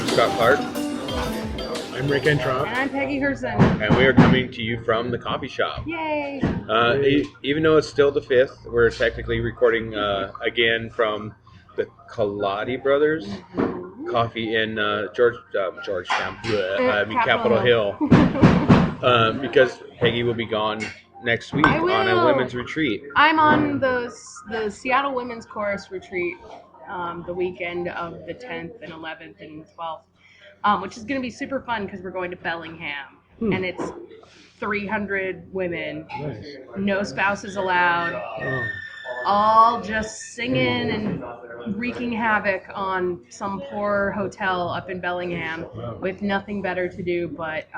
Scott Clark. I'm Rick Entrop. And I'm Peggy Hurson. And we are coming to you from the coffee shop. Yay! Even though it's still the 5th, we're technically recording again from the Kaladi Brothers Coffee in Georgetown, Capitol Hill. Because Peggy will be gone next week on a women's retreat. I'm on the Seattle Women's Chorus retreat the weekend of the 10th and 11th and 12th, which is going to be super fun because we're going to Bellingham. And it's 300 women, no spouses allowed, all just singing and wreaking havoc on some poor hotel up in Bellingham with nothing better to do but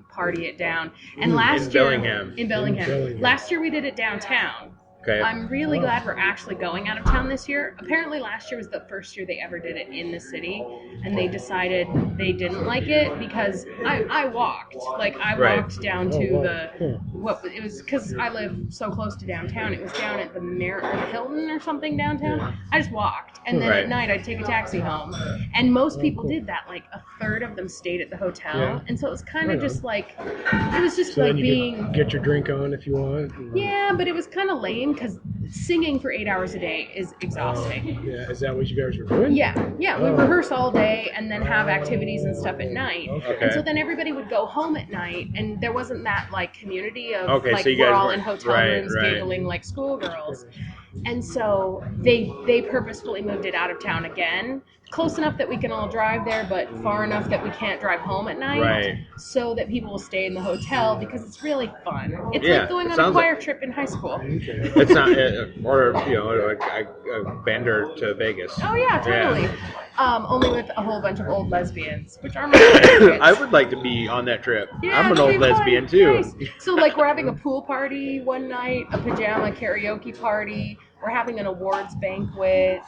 party it down. And last year in Bellingham. Last year we did it downtown. Okay. I'm really glad we're actually going out of town this year. Apparently last year was the first year they ever did it in the city, and they decided they didn't like it because I walked. Like, I walked down to it was because I live so close to downtown. It was down at the Hilton or something downtown. I just walked, and then at night I'd take a taxi home. And most people did that. Like, a third of them stayed at the hotel, and so it was kind of just like, it was just so like then you being... get your drink on if you want. Yeah, but it was kind of lame because singing for 8 hours a day is exhausting. Yeah, is that what you guys were doing? Yeah, we rehearse all day and then have activities and stuff at night. Okay. And so then everybody would go home at night, and there wasn't that like community of like so you we're guys all were- in hotel rooms giggling like schoolgirls. And so they purposefully moved it out of town again, close enough that we can all drive there, but far enough that we can't drive home at night, so that people will stay in the hotel because it's really fun. It's like going on a choir trip in high school. It's not, or a bender to Vegas. Oh yeah, totally. Only with a whole bunch of old lesbians, which are my favorites. I would like to be on that trip. Yeah, I'm an that'd old be lesbian fun. too. Nice. So like we're having a pool party one night, a pajama karaoke party. We're having an awards banquet.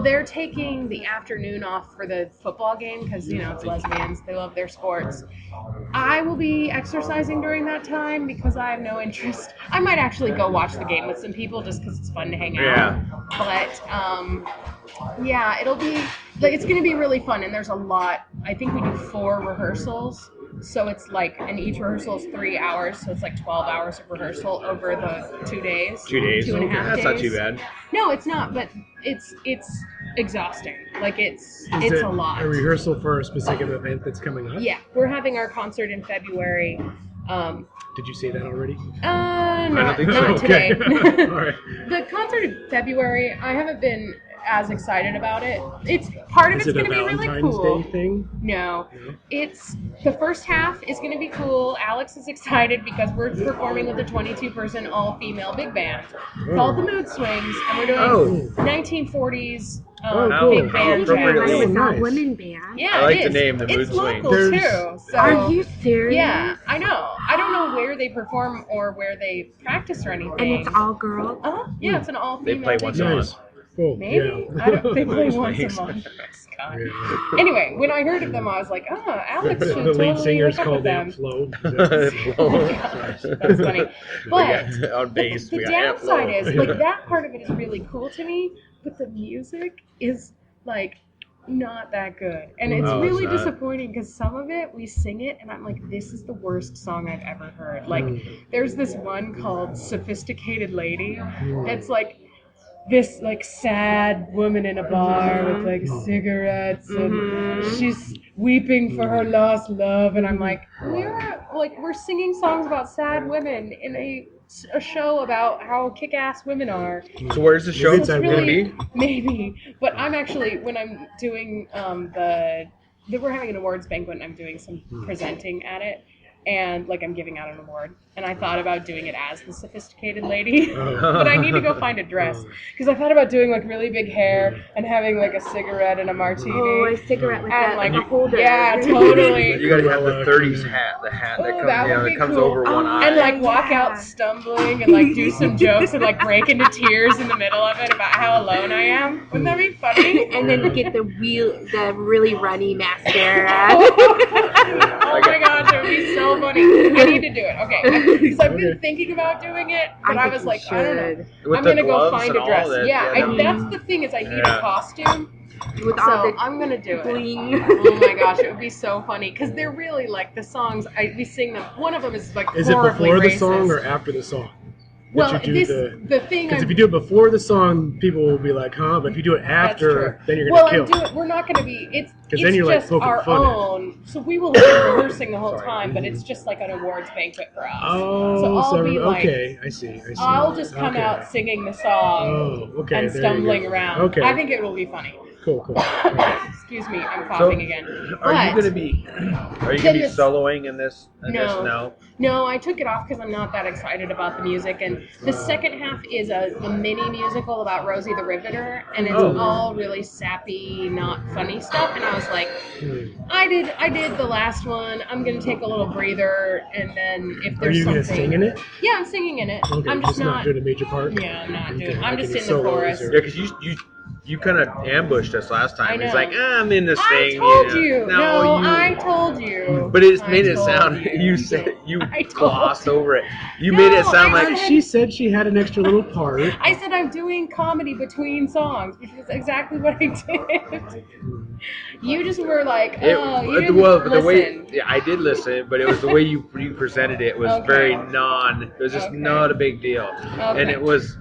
They're taking the afternoon off for the football game because, it's lesbians. They love their sports. I will be exercising during that time because I have no interest. I might actually go watch the game with some people just because it's fun to hang out. But, it'll be, it's going to be really fun. And there's a lot. I think we do 4 rehearsals. So it's like, and each rehearsal is 3 hours, so it's like 12 hours of rehearsal over the 2 days. 2 days? 2.5 days. That's not too bad. No, it's not, but it's exhausting. Like, it's a lot. A rehearsal for a specific event that's coming up? Yeah, we're having our concert in February. Did you say that already? Not so. today. All right. The concert in February, I haven't been as excited about it. It's part of it's going to be really cool. Valentine's Day thing? No. It's the first half is going to be cool. Alex is excited because we're performing with a 22-person all-female big band called the Mood Swings, and we're doing 1940s big band appropriately. jazz. Women band. Yeah, I like it the is. name, the Mood It's Swings. local too. So, Are you serious? Yeah, I know. I don't know where they perform or where they practice or anything. And it's all girls? Yeah, it's an all-female. They play once a month. Cool. Maybe. Yeah. I don't. They play once a month. God. Anyway, when I heard of them, I was like, Alex should The lead totally singer's hook up with called them. Amp Flo. Oh my gosh, that's funny. But on bass, the downside is, like, that part of it is really cool to me, but the music is, like, not that good. And it's really disappointing because some of it, we sing it, and I'm like, this is the worst song I've ever heard. Like, there's this one called Sophisticated Lady. It's like, this like sad woman in a bar with like cigarettes and she's weeping for her lost love, and I'm like, we're singing songs about sad women in a show about how kick-ass women are. So where's the show So going to be? Maybe, but I'm actually, when I'm doing we're having an awards banquet and I'm doing some presenting at it. And, like, I'm giving out an award. And I thought about doing it as the Sophisticated Lady. But I need to go find a dress. Because I thought about doing, like, really big hair and having, like, a cigarette and a martini. Oh, a cigarette with and, like a holder. Yeah, totally. You got to have the 30s hat, the hat that comes cool. over one eye. And, like, walk out stumbling and, like, do some jokes and, like, break into tears in the middle of it about how alone I am. Wouldn't that be funny? And then get the really runny mascara. Oh my gosh, it would be so funny. I need to do it. Okay. Because I've been thinking about doing it, but I was like, I don't know. With I'm the going to go gloves find and a dress. all that, that's the thing is I need a costume. With So all the I'm gonna do it. bling. Oh my gosh, it would be so funny because they're really like the songs. We sing them. One of them is like Is it horribly before the racist. song or after the song? Well, That you do the thing. Because if you do it before the song, people will be like, "Huh?" But if you do it after, then you're well, gonna kill. we're not gonna be. It's then you're, like, just poking our fun at it. own. So we will be rehearsing the whole Sorry. time, but it's just like an awards banquet for us. Oh, so I'll be like, okay, I see. I'll just come out singing the song Oh, okay. and there you stumbling go. around. Okay. I think it will be funny. Cool. Excuse me, I'm coughing again. Are you But- going to be soloing in this? No. No, I took it off because I'm not that excited about the music. And the second half is a mini musical about Rosie the Riveter, and it's all really sappy, not funny stuff. And I was like, I did the last one. I'm gonna take a little breather, and then if Are there's you something, gonna sing in it? Yeah, I'm singing in it. Okay, I'm just not. doing a major part. Yeah, I'm not Okay, doing. I'm like just any in the solos chorus. or- Yeah, because you kind of ambushed us last time. I It's know. like, I'm in this I thing. told know. you. No, I told you. But it just I made it told sound. you. You said you I told glossed you. over it. You No, made it sound I like said- She said she had an extra little part. I said I'm doing comedy between songs, which is exactly what I did. You just were like, oh, you didn't the way listen. I did listen, but it was the way you presented it was Okay. very It was just Okay. not a big deal, Okay. and it was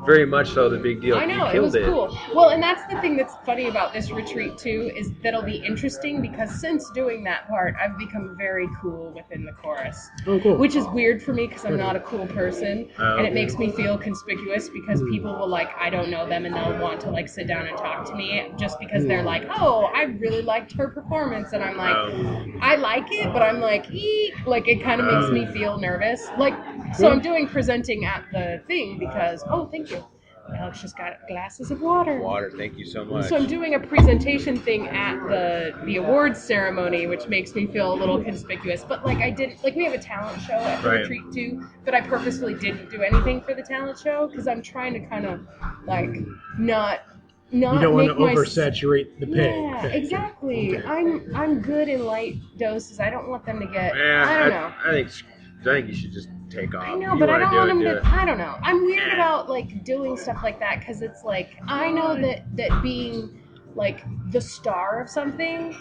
very much so the big deal. I know, you it was killed cool. Well, and that's the thing that's funny about this retreat, too, is that it'll be interesting because since doing that part, I've become very cool within the chorus. Oh, cool. Which is weird for me because I'm not a cool person. And it makes me feel conspicuous because people will, like, I don't know them and they'll want to, like, sit down and talk to me just because they're like, oh, I really liked her performance. And I'm like, I like it, but I'm like, eek. Like, it kind of makes me feel nervous. Like, so I'm doing presenting at the thing because, oh, thank you. Alex just got glasses of water. Water, thank you so much. So I'm doing a presentation thing at the awards ceremony, which makes me feel a little conspicuous. But like we have a talent show at the retreat too, but I purposefully didn't do anything for the talent show because I'm trying to kind of like not. You don't want to oversaturate the pig. Yeah, exactly. Okay. I'm good in light doses. I don't want them to get. Yeah, I don't know. I think you should just take off. I know, You but I wanna don't do want it, them do to. it. I don't know. I'm weird about like doing stuff like that because it's like I know that being like the star of something,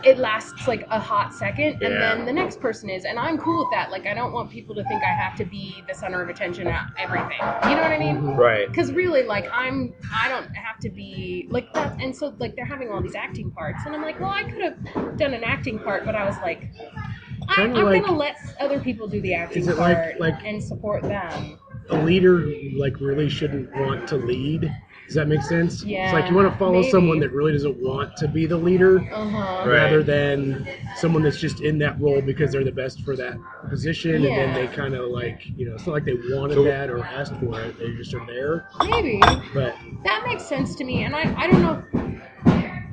it lasts like a hot second, and then the next person is, and I'm cool with that. Like I don't want people to think I have to be the center of attention at everything. You know what I mean? Right. Because really, like I don't have to be like that. And so like they're having all these acting parts, and I'm like, well, I could have done an acting part, but I was like. I'm like, gonna let other people do the acting is it part like and support them. A leader like really shouldn't want to lead. Does that make sense? Yeah, it's like you want to follow maybe. someone that really doesn't want to be the leader, Uh-huh. rather than someone that's just in that role because they're the best for that position, and then they kind of like, it's not like they wanted that or asked for it. They just are there. Maybe. But That makes sense to me, and I don't know.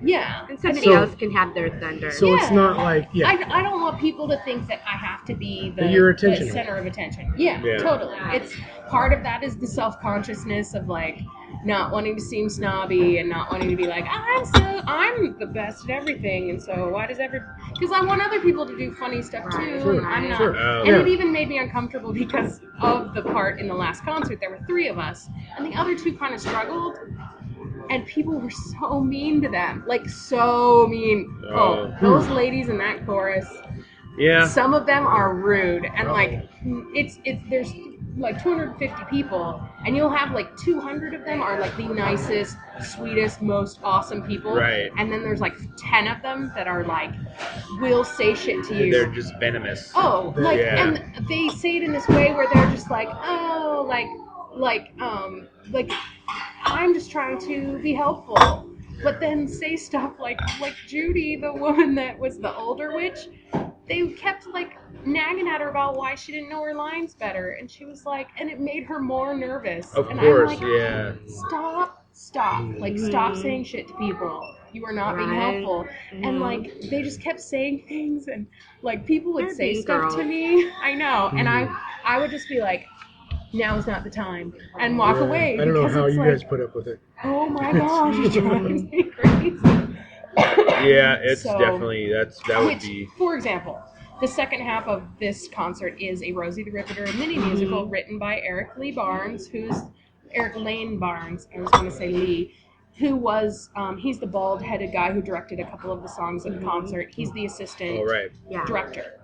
Yeah. And somebody else can have their thunder. So it's not like, I don't want people to think that I have to be the center of attention. Yeah, totally. It's part of that is the self-consciousness of like not wanting to seem snobby and not wanting to be like, I'm the best at everything, and so why does because I want other people to do funny stuff too. Sure, and I'm not. sure. And it even made me uncomfortable because of the part in the last concert. There were 3 of us, and the other 2 kind of struggled. And people were so mean to them, like so mean. Those ladies in that chorus. Yeah. Some of them are rude, and like there's like 250 people, and you'll have like 200 of them are like the nicest, sweetest, most awesome people. Right. And then there's like 10 of them that are like will say shit to you. They're just venomous. Oh, like, and they say it in this way where they're just like, oh, like I'm just trying to be helpful, but then say stuff like Judy, the woman that was the older witch, they kept like nagging at her about why she didn't know her lines better, and she was like, and it made her more nervous. Of and course, I'm like, stop, like stop saying shit to people. You are not being helpful. And like they just kept saying things, and like people would say stuff to me. I know, and I would just be like, now is not the time, and walk away. I don't know how you guys put up with it. Oh my gosh, it drives me crazy. Yeah, it's definitely that would be. For example, the second half of this concert is a Rosie the Riveter mini musical written by Eric Lane Barnes, I was going to say Lee, who was, he's the bald-headed guy who directed a couple of the songs at the concert. He's the assistant director.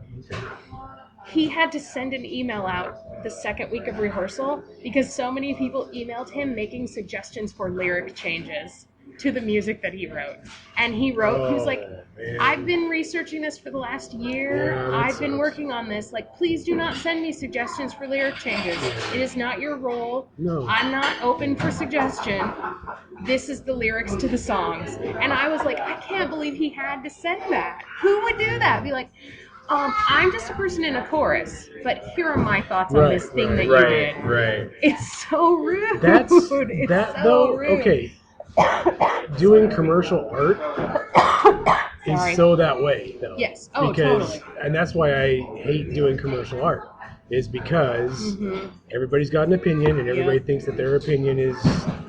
He had to send an email out the second week of rehearsal because so many people emailed him making suggestions for lyric changes to the music that he wrote. And he wrote, he was like, I've been researching this for the last year. I've been working on this. Like, please do not send me suggestions for lyric changes. It is not your role. No. I'm not open for suggestion. This is the lyrics to the songs. And I was like, I can't believe he had to send that. Who would do that? Be like, I'm just a person in a chorus, but here are my thoughts on this thing that you did. Right. It's so rude. Rude. Okay. Doing commercial art is so that way, though. Yes. Oh, because, totally. And that's why I hate doing commercial art, is because everybody's got an opinion, and everybody thinks that their opinion is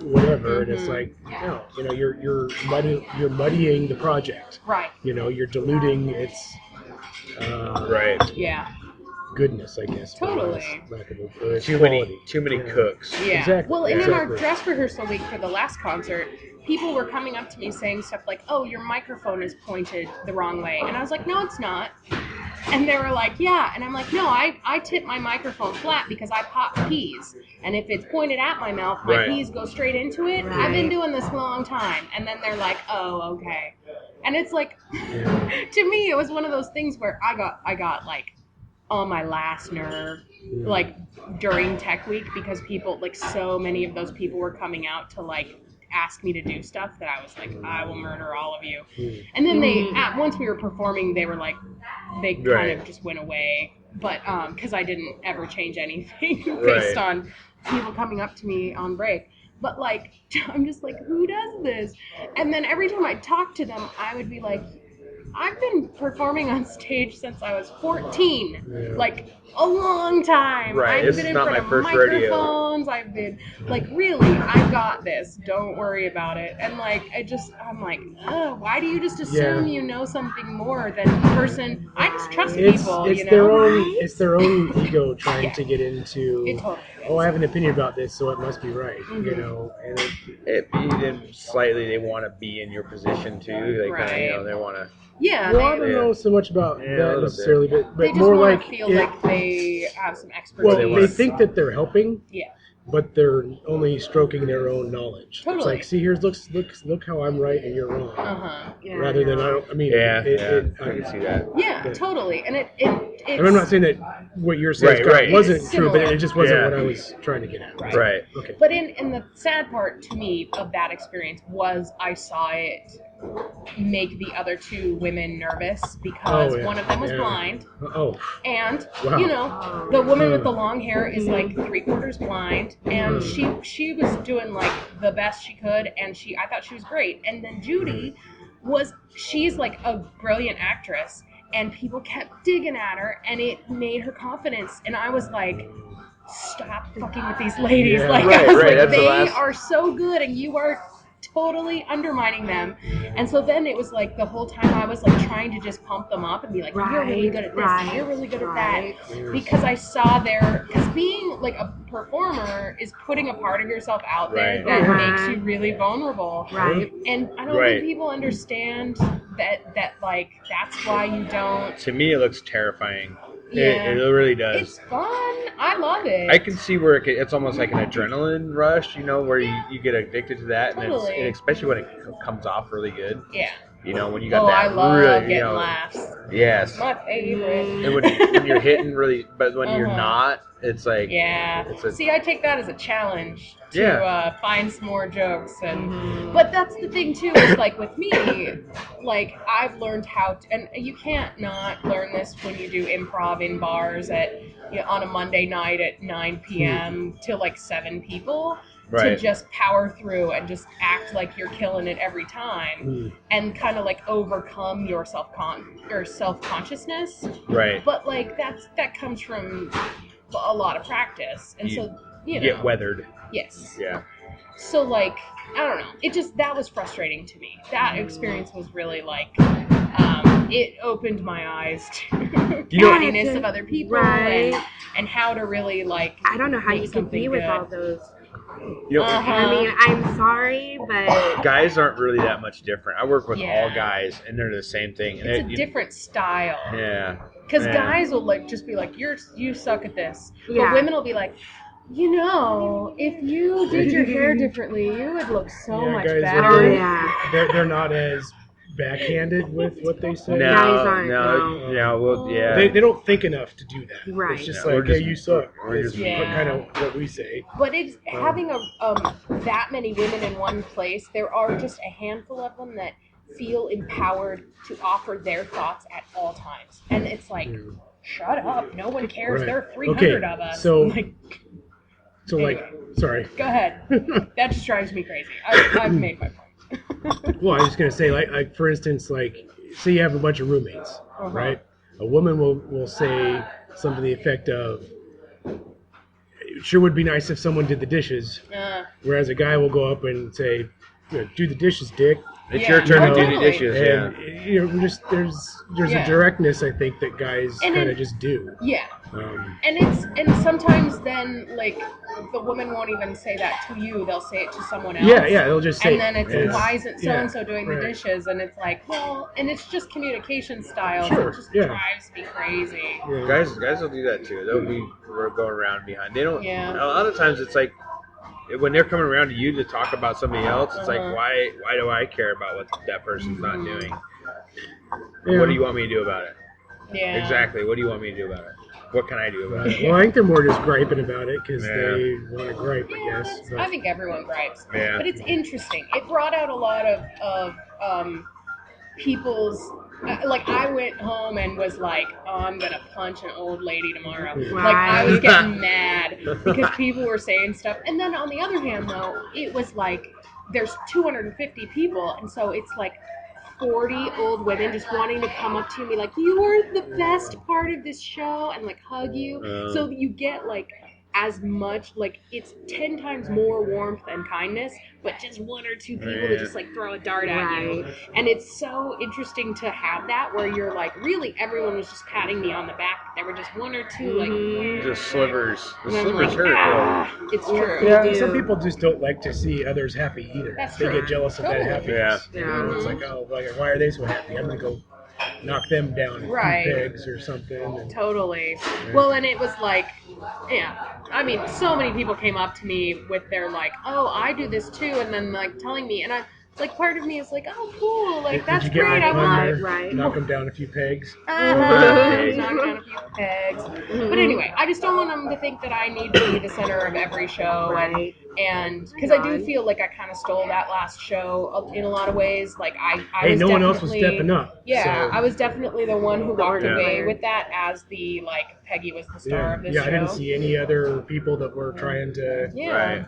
whatever, and it's like, no, you're muddying the project. Right. You're diluting its goodness, I guess. Totally. Too many cooks. Yeah. Exactly. Well, and in our dress rehearsal week for the last concert, people were coming up to me saying stuff like, "Oh, your microphone is pointed the wrong way," and I was like, "No, it's not." And they were like, "Yeah," and I'm like, "No, I tip my microphone flat because I pop peas, and if it's pointed at my mouth, my peas go straight into it. I've been doing this a long time." And then they're like, "Oh, okay," and it's like, to me, it was one of those things where I got like on my last nerve, like during Tech Week, because people, like so many of those people were coming out to like ask me to do stuff that I was like, I will murder all of you. And then once we were performing, they were like, they kind of just went away. But because I didn't ever change anything based on people coming up to me on break. But like, I'm just like, who does this? And then every time I talk to them, I would be like, I've been performing on stage since I was 14, like a long time. I've been in front of microphones. I've been like, really, I got this. Don't worry about it. And like, I'm like, why do you just assume you know something more than the person? I just trust people. It's their own ego trying to get into. It totally is. I have an opinion about this, so it must be right. And it slightly, they want to be in your position too. They kind of, they want to. Yeah. Well, I don't know so much about that necessarily, but they just more want like to feel like they have some expertise. Well, they think that they're helping. Yeah. But they're only stroking their own knowledge. Totally. It's like, see, look how I'm right and you're wrong. Rather than I can see that. Yeah, totally. And and I'm not saying that what you're saying Scott, wasn't true, but it just wasn't what I was trying to get at. Right. Okay. But in the sad part to me of that experience was I saw it make the other two women nervous because one of them was blind. And the woman with the long hair is like 3/4 blind, and she was doing like the best she could, and I thought she was great. And then Judy she's like a brilliant actress, and people kept digging at her, and it made her confidence. And I was like, stop fucking with these ladies. They are so good, and you are totally undermining them. And so then it was like the whole time I was like trying to just pump them up and be like, you're really good at this, and you're really good at that, because I saw because being like a performer is putting a part of yourself out there that makes you really vulnerable, and I don't think people understand that like that's why you don't. To me, it looks terrifying. It really does. It's fun. I love it. I can see where it's almost like an adrenaline rush, where you get addicted to that, totally. And especially when it comes off really good. Yeah. When you got that I love really, getting laughs. Yes. My favorite. And when you're hitting really, but when you're not, it's like. Yeah. See, I take that as a challenge to find some more jokes, but that's the thing too. Is like with me, like I've learned how to, and you can't not learn this when you do improv in bars on a Monday night at 9 p.m. to like 7 people. To just power through and just act like you're killing it every time, and kind of like overcome your self-consciousness. Right. But like that comes from a lot of practice, and so get weathered. Yes. Yeah. So like I don't know. That was frustrating to me. That experience was really like. It opened my eyes to the naughtiness of other people and how to really like. I don't know how you can be with all those You know, I mean, I'm sorry, but guys aren't really that much different. I work with Yeah. all guys, and they're the same thing. And It's a different style. Yeah. Because Yeah. guys will like just be like, you suck at this. Yeah. But women will be like, if you did your hair differently, you would look so much guys better. are- oh yeah, They're not as backhanded with what they say. No, Guys aren't, no, yeah, well, yeah. They don't think enough to do that. Right. It's just Yeah, we're like, hey, just- you suck. we're It's just- kind of what we say. But it's having that many women in one place. There are just a handful of them that feel empowered to offer their thoughts at all times, and it's like, shut up, no one cares. Right. There are 300 Okay, of us. so- Like, Sorry. go ahead. That just drives me crazy. I've made my point. Well, I was just gonna say, like for instance, like say you have a bunch of roommates, Uh-huh. right? A woman will say something to the effect of, "It sure would be nice if someone did the dishes," whereas a guy will go up and say, "Do the dishes, dick." It's Yeah. your turn Oh, to do the totally. dishes, yeah. And there's Yeah. a directness I think that guys And kind it- of just do. Yeah. Um, And sometimes then like the woman won't even say that to you. They'll say it to someone else. yeah, they'll just say. And then it's Yes. why isn't so and so doing right. the dishes? And it's like, well, and it's just communication styles. Sure, It just yeah. drives me crazy. Yeah. Guys will do that too. They'll be going around behind. They don't. Yeah. A lot of times it's like when they're coming around to you to talk about somebody else. It's like why do I care about what that person's not doing? Yeah. What do you want me to do about it? Yeah. Exactly. What do you want me to do about it? What can I do about it? Well, I think they're more just griping about it because Yeah. they want to gripe, I Yeah, guess. I think everyone gripes. Yeah. But it's interesting. It brought out a lot of people's. Like, I went home and was like, oh, I'm going to punch an old lady tomorrow. Like, I was getting mad because people were saying stuff. And then on the other hand, though, it was like, there's 250 people. And so it's like 40 old women just wanting to come up to you and be like, you are the best part of this show, and like hug you. So you get like as much, like it's 10 times more warmth and kindness, but just one or two people to just like throw a dart at you. And it's so interesting to have that where you're like, really everyone was just patting me on the back. There were just one or two like Just slivers. The and I'm slivers like, hurt. it's true. Yeah, do. some people just don't like to see others happy either. That's they true. get jealous of that Totally. happiness. Yeah. You know, it's like, oh, like, why are they so happy? I'm gonna go knock them down a Right. few pegs or something. And, Totally. Well, and it was like, I mean, so many people came up to me with their like, oh, I do this too, and then like telling me, and I like part of me is like, oh, cool, like did that's you get great. my I pun want. there? Right. Knock them down a few pegs. Knock down a few pegs. But anyway, I just don't want them to think that I need to be the center of every show. Right. And because I do feel like I kind of stole that last show in a lot of ways. Like I Hey, was no one else was definitely- stepping up. Yeah, so, I was definitely the one who walked Yeah. away with that as the like Peggy was the star of this yeah, show. I didn't see any other people that were trying to, Yeah. Right.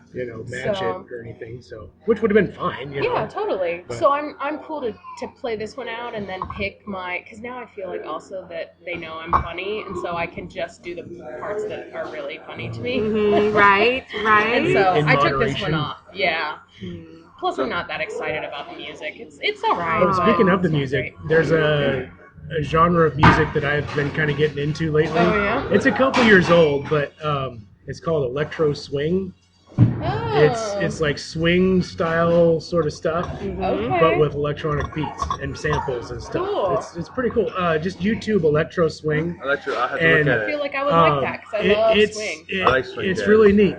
match So- it or anything. So, which would have been fine. You know? Yeah, totally. But- So I'm cool to play this one out and then pick because now I feel like also that they know I'm funny, and so I can just do the parts that are really funny to me. Right. And so In I took this moderation. one off. Yeah. Plus, I'm not that excited about the music. It's all right. But speaking of the it's not music, great. there's a genre of music that I've been kind of getting into lately. Oh, yeah? It's a couple years old, but it's called electro swing. Oh. It's like swing style sort of stuff, okay. but with electronic beats and samples and stuff. Cool. It's pretty cool. Just YouTube electro swing. I'll have to look And- at I it. feel like I would like that because I love it's, swing. I like swing It's jazz. really neat.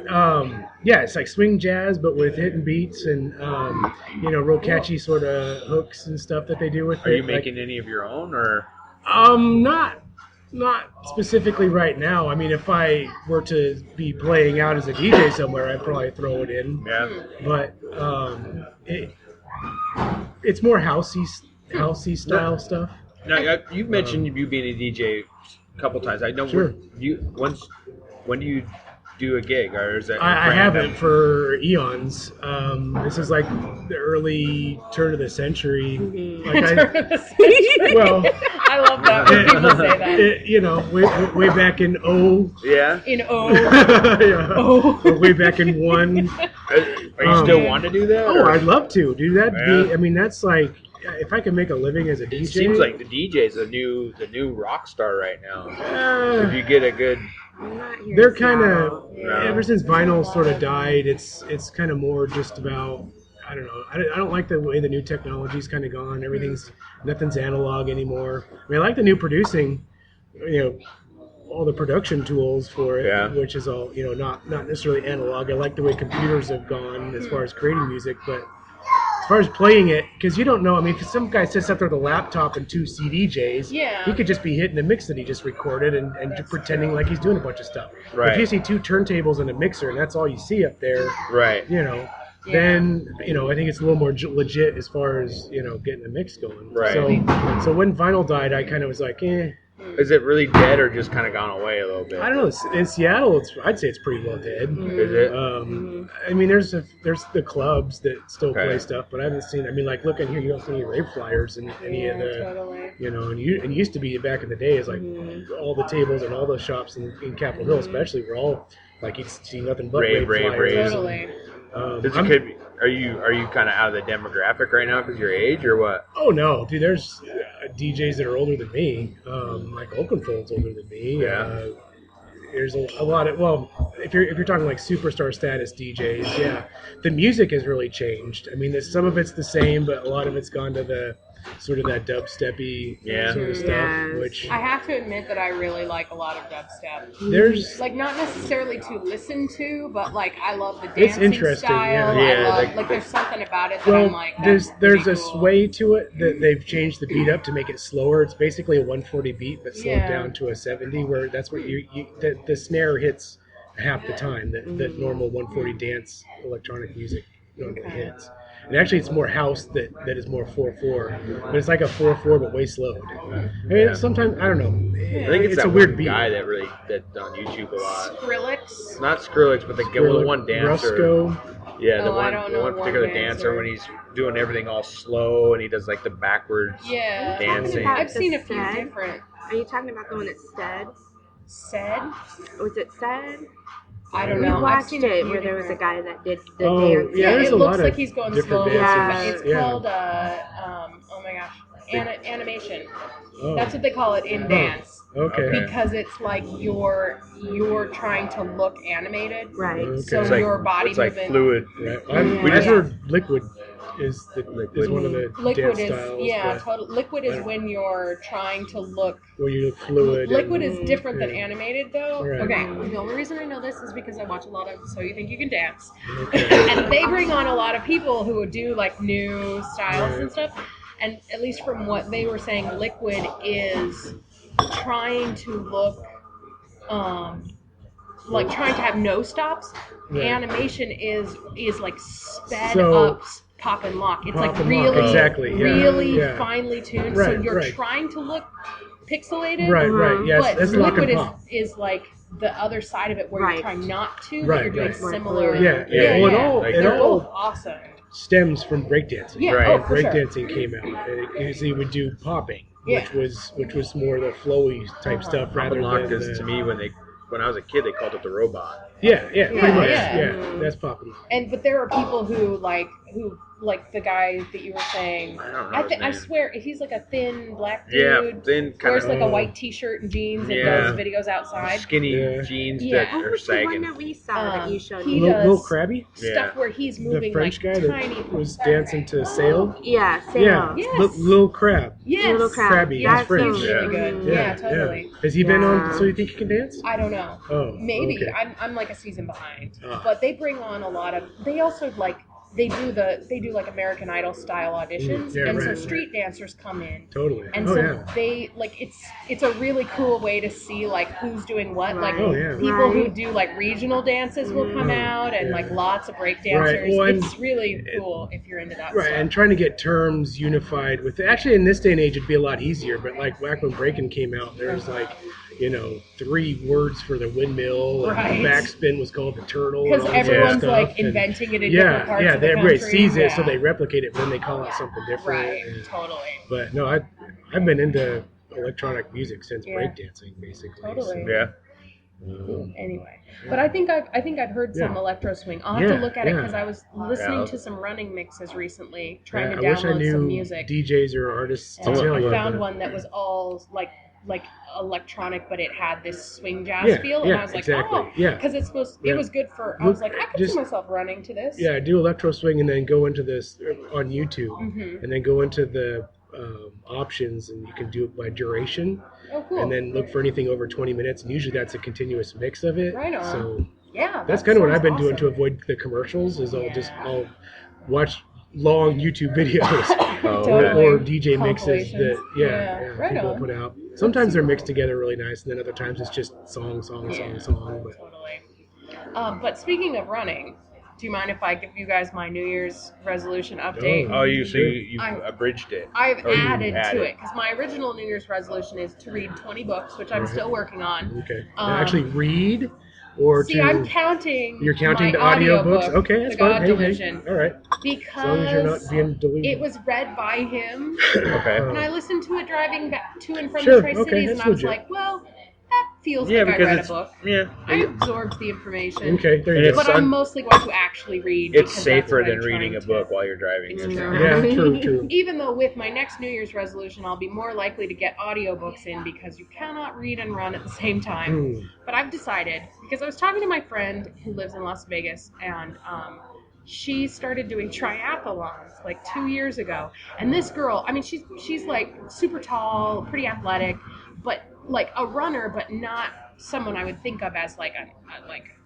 Yeah, it's like swing jazz, but with hitting beats and real catchy sort of hooks and stuff that they do with Are it. you making any of your own, or? Not specifically right now. I mean, if I were to be playing out as a DJ somewhere, I'd probably throw it in. Yeah. But it's more housey style stuff. Now you've mentioned you being a DJ a couple times. I know. Sure. When do you do a gig, or is that? I random? haven't for eons. This is like the early turn of the century. Like well, I love that when people say that. way back in Yeah. In O. yeah, Oh. or way back in 1. Are you still want to do that? Oh, or- I'd love to do that. Yeah. I mean, that's like if I could make a living as a DJ. It seems like the DJ's the new rock star right now. Uh, If you get a good I'm not here. They're kind of Yeah. ever since vinyl sort of died. It's kind of more just about. I don't know. I don't like the way the new technology's kind of gone. Nothing's analog anymore. I mean, I like the new producing. All the production tools for it, which is all not necessarily analog. I like the way computers have gone as far as creating music, but as far as playing it, because you don't know. I mean, if some guy sits up there with a laptop and 2 CDJs, he could just be hitting a mix that he just recorded and just pretending like he's doing a bunch of stuff. Right. If you see 2 turntables and a mixer and that's all you see up there, right? Then I think it's a little more legit as far as getting a mix going. Right. So when vinyl died, I kind of was like, eh. Is it really dead or just kind of gone away a little bit? I don't know. In Seattle, I'd say it's pretty well dead. Is it? I mean, there's the clubs that still play stuff, but I haven't seen. I mean, like look in here, you don't see any rave flyers and any of the, totally. And it used to be back in the day, is like all the tables and all the shops in Capitol Hill, especially, were all like you'd see nothing but rave flyers. Totally. Are you kind of out of the demographic right now because your age or what? Oh no, dude! There's DJs that are older than me. Like Oakenfold's older than me. Yeah. There's a lot of if you're talking like superstar status DJs, the music has really changed. I mean, some of it's the same, but a lot of it's gone to the sort of that dubsteppy sort of stuff. Which I have to admit that I really like a lot of dubstep. There's like not necessarily to listen to, but like I love the dancing it's interesting, style. yeah. I love, there's something about it that I'm like. There's a sway to it that they've changed the beat up to make it slower. It's basically a 140 beat, but slowed down to a 70, where that's where the snare hits half the time that normal 140 dance electronic music normally hits. And actually, it's more house that is more 4/4, but it's like a 4/4 but way slowed. I mean, sometimes I don't know. I think it's a that weird one beat. guy that on YouTube a lot. Skrillex. Not Skrillex, but the one dancer. Rusko. Yeah, the one particular dancer when he's doing everything all slow and he does like the backwards dancing. I've seen a few different. Are you talking about the one that's said? Said? Was it said? I don't know. We watched it where there was a guy that did the dance. Yeah, it looks like he's going slow. Dancers. It's called oh my gosh, animation. That's what they call it in dance. Okay. Because it's like you're trying to look animated. Right. Okay. So It's your body like moving. fluid. Right. I've heard liquid is one of the liquid dance styles. Totally. Liquid is when you're trying to look. Where you look fluid. Liquid is different than animated, though. Right. Okay, the only reason I know this is because I watch a lot of So You Think You Can Dance, Okay. and they bring on a lot of people who do like new styles and stuff. And at least from what they were saying, liquid is trying to look, like trying to have no stops. Right. Animation is like sped So, up. Pop and lock. It's like pop and really, lock. Exactly, yeah, really yeah. finely tuned. Right, So you're right. trying to look pixelated. Right. Yes, But that's lock and liquid pop. is like the other side of it where you're trying not to, but Right, you're doing right. similar. Yeah. Well, They're both awesome. stems from breakdancing. Yeah, Right. for sure. Breakdancing came out. Usually would do popping, Yeah. which was more the flowy type stuff Pop rather and lock than is to me when I was a kid they called it the robot. Yeah, pretty much. yeah. Yeah, that's pop and lock. But there are people who like the guy that you were saying. I don't know his I name. swear he's like a thin black dude. Yeah, thin kind wears of like a white T-shirt and jeans and Yeah. does videos outside. skinny jeans that What are was the one sagging. that we saw that you showed he me? does- Little Krabby, Stuff where he's the moving French like guy tiny. that was dancing to Sail. Yeah, Sam. Yeah, Yes. Little Crab. Yes. Little Crab. Krabby, he's That's French. He's really good. Yeah, totally. Has he been on Yeah. So You Think You Can Dance? I don't know. Oh, Maybe. okay. I'm like a season behind. Ah. But they bring on a lot of. They also like. They do like American Idol style auditions, Yeah, and so right, street dancers come in. Totally. And so they like it's a really cool way to see like who's doing what. Like Oh, yeah. people who do like regional dances will come out, and like lots of break dancers. Well, and- it's really cool if you're into that Right, stuff. and trying to get terms unified with actually in this day and age it'd be a lot easier, but like back when breaking came out, there's like 3 words for the windmill, and Right. the backspin was called the turtle. Because and all this everyone's stuff, like and- inventing it in different parts of the everybody country. sees it, so Yeah. they replicate it, but then they call it something different. Right, and- totally. But no, I've been into electronic music since Yeah. breakdancing, basically. Totally. Yeah. Anyway, but I think I've heard some electro swing. I'll have to look at it because I was listening to some running mixes recently, trying to I wish I download knew some music. DJs or artists to And tell I you. found but- one that was all like like electronic, but it had this swing jazz feel, and I was like, because it's supposed. It was good for. I was like, I could see myself running to this. Yeah, do electro swing, and then go into this on YouTube, and then go into the options, and you can do it by duration. Oh, cool. And then look for anything over 20 minutes, and usually that's a continuous mix of it. Right on. So yeah, that's kind of what I've been doing to avoid the commercials. Is I'll watch long YouTube videos or DJ mixes that right people on. put out. Sometimes they're mixed together really nice, and then other times it's just song. But. Totally. But speaking of running, do you mind if I give you guys my New Year's resolution update? Oh, you've abridged it. I've added to it because my original New Year's resolution is to read 20 books, which I'm still working on. Okay. Actually read? Or I'm counting. You're counting my the audiobooks? audiobook, Okay, that's fine. Hey. All right. Because as long as you're not being deluded. it was read by him. Okay. And I listened to it driving back to and from the Tri-Cities, and I was like, well, that feels like I read a book. Yeah. I absorbed the information. Okay, there you go. But I'm mostly going to actually read. It's safer than reading a book while you're driving. Yeah, true. Even though with my next New Year's resolution, I'll be more likely to get audiobooks in because you cannot read and run at the same time. But I've decided, because I was talking to my friend who lives in Las Vegas, and she started doing triathlons like 2 years ago. And this girl, I mean, she's like super tall, pretty athletic, but like a runner, but not someone I would think of as like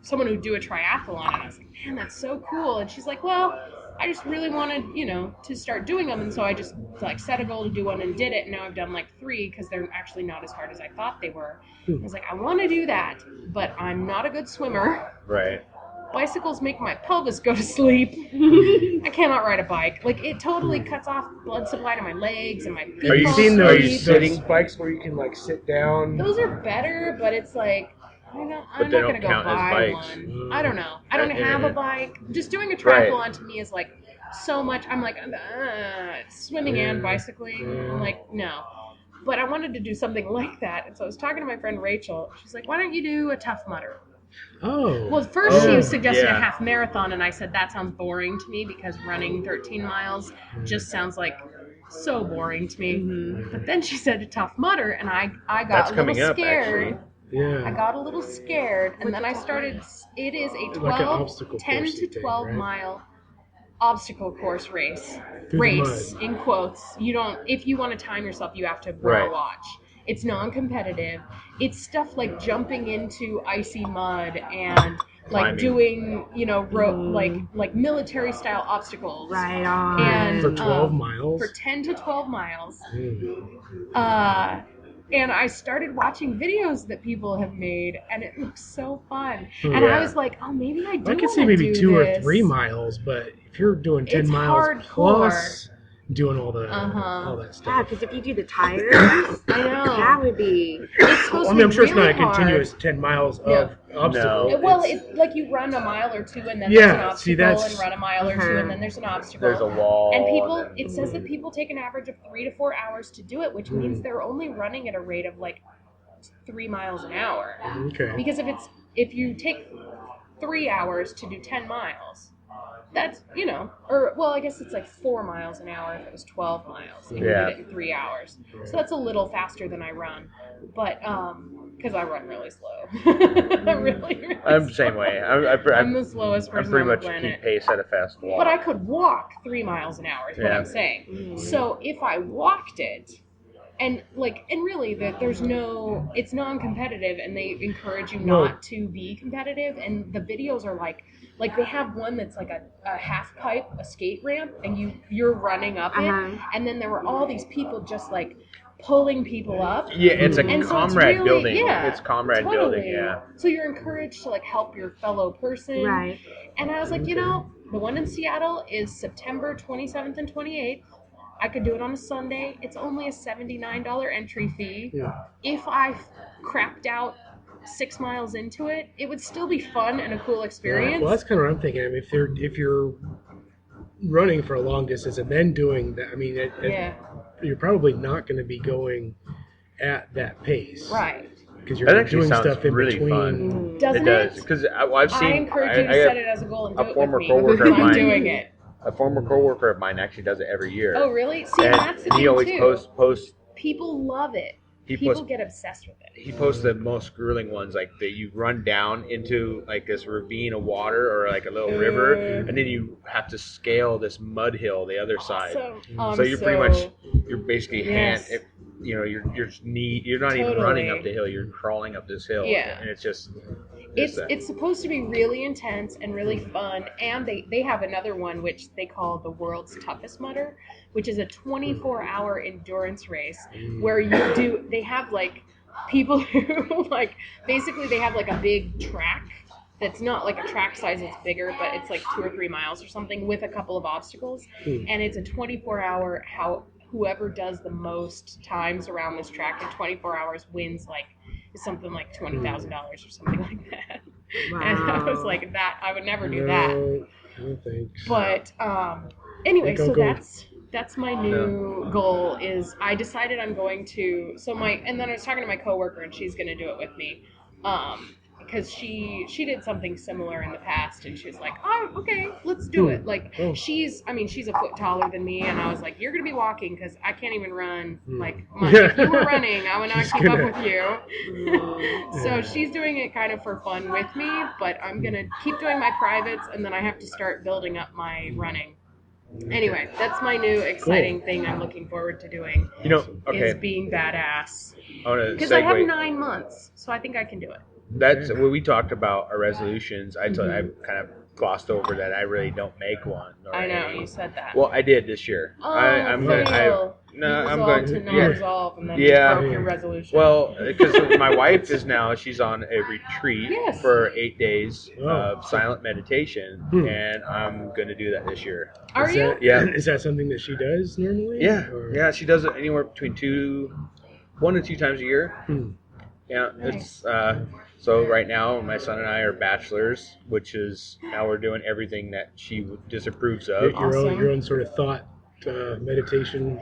someone who'd do a triathlon. And I was like, man, that's so cool. And she's like, well, I just really wanted, to start doing them. And so I just like set a goal to do one and did it. And now I've done like 3 because they're actually not as hard as I thought they were. I was like, I want to do that, but I'm not a good swimmer. Right. Bicycles make my pelvis go to sleep. I cannot ride a bike. Like, it totally cuts off blood supply to my legs and my feet. Are you seeing those sitting bikes where you can like sit down? Those are better, but it's like, I'm not going to go buy one. I don't know. I don't have a bike. Just doing a triathlon to me is like so much. I'm like, swimming and bicycling. I'm like, no. But I wanted to do something like that. And so I was talking to my friend Rachel. She's like, why don't you do a Tough Mudder? Oh. Well, first she suggested a half marathon, and I said that sounds boring to me because running 13 miles just sounds like so boring to me. But then she said a Tough Mudder, and I got a little scared. I got a little scared, and then I started. It is a 10 to 12 mile obstacle course race. In quotes. You don't. If you want to time yourself, you have to wear a watch. It's non-competitive. It's stuff like jumping into icy mud and like doing, like military style obstacles. Right on. And for 12 miles. For 10 to 12 miles. And I started watching videos that people have made, and it looks so fun. And I was like, oh, maybe I do. I could see maybe 2 or 3 miles, but if you're doing 10 miles plus. Doing all that stuff. Yeah, because if you do the tires, I know that would be. It's supposed to be I'm sure it's not a hard. continuous 10 miles of obstacle. No. Well, it's like you run a mile or 2, and then there's an obstacle, and run a mile or 2, and then there's an obstacle. There's a wall. And people, it says that people take an average of 3 to 4 hours to do it, which means they're only running at a rate of like 3 miles an hour. Okay. Because if you take 3 hours to do 10 miles. That's, I guess it's like 4 miles an hour if it was 12 miles. And you did it in 3 hours. So that's a little faster than I run. But, because I run really slow. really I'm the same way. I'm the slowest person I'm pretty on the much planet. keep pace at a fast walk. But I could walk 3 miles an hour is what I'm saying. So if I walked it, and really it's non-competitive, and they encourage you not to be competitive, and the videos are like they have one that's like a half pipe, a skate ramp, and you're running up it, and then there were all these people just like pulling people up. Yeah, it's a comrade building. Yeah, it's comrade building, yeah. So you're encouraged to like help your fellow person. Right. And I was like, the one in Seattle is September 27th and 28th. I could do it on a Sunday. It's only a $79 entry fee. Yeah. If I crapped out 6 miles into it, it would still be fun and a cool experience. Well, that's kind of what I'm thinking. I mean, if you're running for a long distance and then doing that, I mean, you're probably not going to be going at that pace, right? Because you're doing stuff in really between. Fun. Doesn't it does, because I've seen. I encourage you to set it as a goal and do it with me. I'm doing it. A former coworker of mine actually does it every year. Oh, really? See, and that's the thing he always too. posts. People love it. People get obsessed with it. He posts the most grueling ones, like that you run down into like this ravine of water or like a little river, and then you have to scale this mud hill the other side. So you're pretty much basically you're not even running up the hill, you're crawling up this hill, and it's just. It's supposed to be really intense and really fun, and they have another one which they call the world's toughest mudder, which is a 24-hour endurance race where they have like people who like basically they have like a big track that's not like a track size, it's bigger, but it's like 2 or 3 miles or something with a couple of obstacles, and it's a 24-hour. Whoever does the most times around this track in 24 hours wins like something like $20,000 or something like that. Wow. And I was like, that I would never do that. No thanks. But anyway, so that's my new goal. Is I decided I'm going to and then I was talking to my coworker and she's going to do it with me. Because she did something similar in the past, and she was like, "Oh, okay, let's do it." Like she's a foot taller than me, and I was like, "You're gonna be walking because I can't even run. Like if you were running, I would not keep up with you." So she's doing it kind of for fun with me, but I'm gonna keep doing my privates, and then I have to start building up my running. Anyway, that's my new exciting thing I'm looking forward to doing. Is being badass. Because I have 9 months, so I think I can do it. That's when we talked about our resolutions. I kind of glossed over that I really don't make one. I know, you said that. Well, I did this year. I'm going to resolve and then you broke your resolution. Well, because my wife she's on a retreat for 8 days of silent meditation, and I'm going to do that this year. Are you? Yeah. Is that something that she does normally? Yeah. Yeah, she does it anywhere between 1 to 2 times a year. Yeah, nice. It's so right now my son and I are bachelors, which is now we're doing everything that she disapproves of. Your own sort of thought meditation.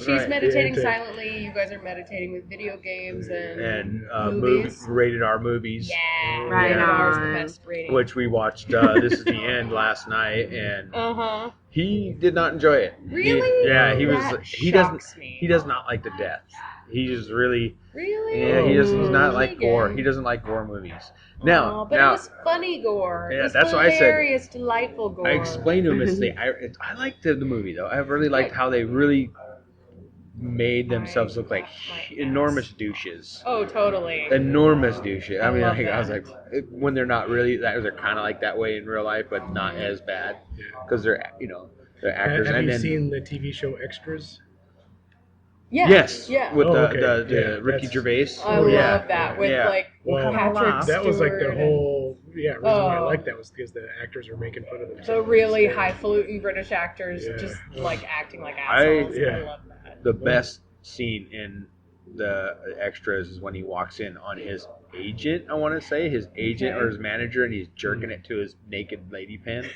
She's meditating silently. You guys are meditating with video games and movies. Rated R movies. Yeah, rated R is the best rating. Which we watched. This is the end last night, and he did not enjoy it. Really? He does not like the death. He's really. Yeah, he's not like gore. He doesn't like gore movies. But it was funny gore. Yeah, it was that's what I said. Hilarious, delightful gore. I explained to him I liked the movie though. I really liked how they really made themselves look like enormous douches. Oh, totally. Enormous douches. I mean, I was like, when they're not really that, they're kind of like that way in real life, but not as bad because they're actors. Have you seen the TV show Extras? Yeah. Yes. Yeah. With the Ricky Gervais. I love that with Patrick that was like the whole reason why I liked that was because the actors were making fun of themselves. The really highfalutin British actors just like acting like assholes. I love that. The best scene in the Extras is when he walks in on his agent, I want to say his agent or his manager, and he's jerking it to his naked lady pen.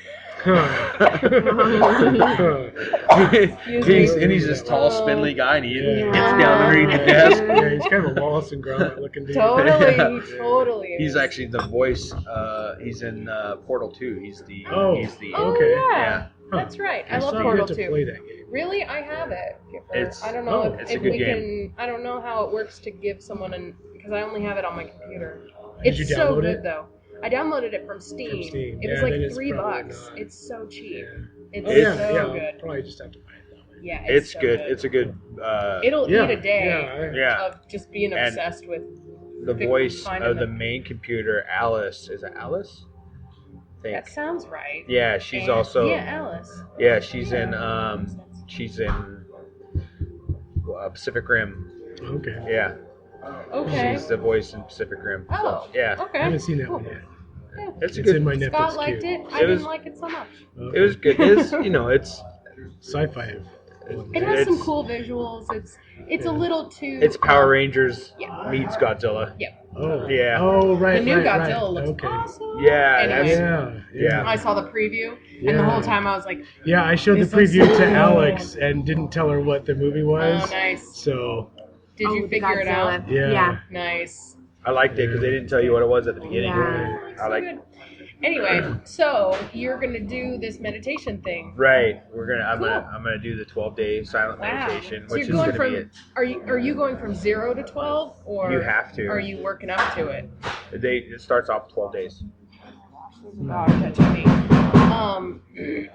He's this tall, spindly guy, and he gets down underneath the desk. Yeah, he's kind of a Wallace and Gromit looking dude. Totally. He's actually the voice. He's in Portal 2. He's the. Yeah. That's right. I love Portal 2. Play that game. Really, I have it. I don't know if we can. I don't know how it works to give someone because I only have it on my computer. It's so good though. I downloaded it from Steam. It was like $3. It's so cheap. It's so good. Probably just have to buy it that way. Yeah, it's good. It's a good. It'll eat a day of just being obsessed with the voice of the main computer. Alice, is it Alice? That sounds right. Yeah, she's also. Yeah, Alice. Yeah, she's in Pacific Rim. Okay. Yeah. Okay. She's the voice in Pacific Rim. Oh. So, yeah. Okay. I haven't seen that one yet. Yeah. It's in my Netflix Scott liked it. I didn't like it so much. It was good. It's sci-fi. It has some cool visuals. It's a little too. It's Power Rangers meets Godzilla. Yep. Oh. Yeah. Oh, right. The new Godzilla looks awesome. Yeah. Yeah. I saw the preview, and the whole time I was like. Yeah, I showed the preview to Alex and didn't tell her what the movie was. Oh, nice. So. Did you figure it out? Yeah. Nice. I liked it because they didn't tell you what it was at the beginning. Yeah. I like it. Anyway, so you're gonna do this meditation thing. Right. I'm Cool. gonna do the 12-day silent meditation, So which you're is going gonna be it. are you going from 0 to 12, or You have to. are you working up to it? It starts off 12 days. Gosh, that took me.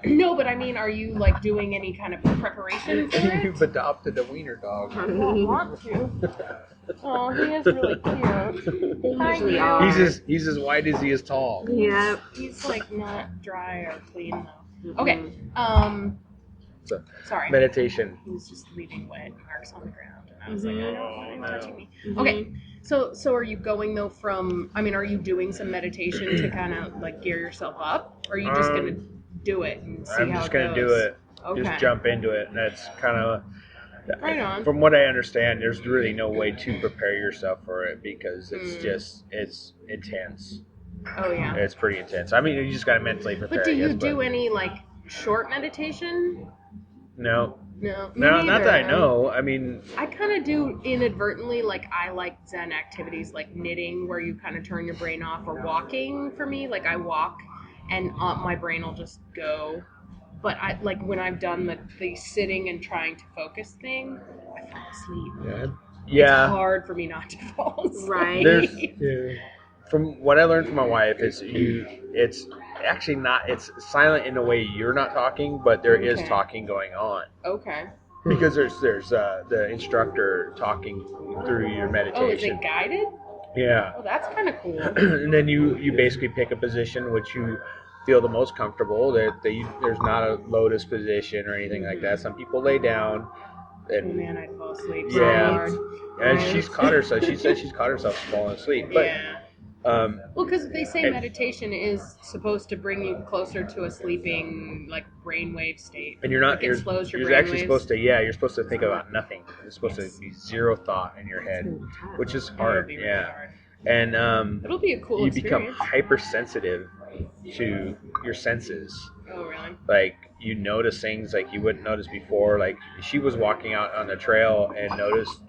No, but I mean, are you like doing any kind of preparation for it? You've adopted a wiener dog. I don't want to. Oh, he is really cute. They Hi, usually you. are. He's as white as he is tall. Yeah. He's like not dry or clean though. Okay. So, Sorry. meditation. He was just leaving wet marks on the ground, and I was like, I don't want him no. touching me. Okay. So are you going though are you doing some meditation to kind of like gear yourself up, or are you just gonna do it and see I'm how just it gonna goes? do it. Okay. Just jump into it, and that's kind of. Right on. From what I understand, there's really no way to prepare yourself for it because it's intense. Oh yeah. It's pretty intense. I mean, you just gotta mentally prepare. But do you I guess, do any like short meditation? No. No. Me No, not neither. that I know. I mean, I kind of do inadvertently, like I like Zen activities like knitting where you kind of turn your brain off, or walking for me, like I walk and my brain will just go. But I like when I've done the sitting and trying to focus thing, I fall asleep. yeah. It's hard for me not to fall asleep. Right. There's from what I learned from my wife is it's actually not, it's silent in a way you're not talking, but there is talking going on. Okay. Because there's the instructor talking through your meditation. Oh, is it guided? Yeah. Oh, that's kind of cool. And then you basically pick a position which you feel the most comfortable. There's not a lotus position or anything like that. Some people lay down. And, Oh man, I'd fall asleep so Yeah. hard. and she's caught herself. She said she's caught herself falling asleep. But Yeah. Well, because they say meditation is supposed to bring you closer to a sleeping, like, brainwave state. and you're not. Like it You're, slows your you're brain actually waves. supposed to. Yeah, you're supposed to think about nothing. It's supposed to be zero thought in your head, which is That'll hard. be really Yeah, hard. and It'll be a cool you become experience. hypersensitive to your senses. Oh, really? Like you notice things like you wouldn't notice before. Like she was walking out on the trail and noticed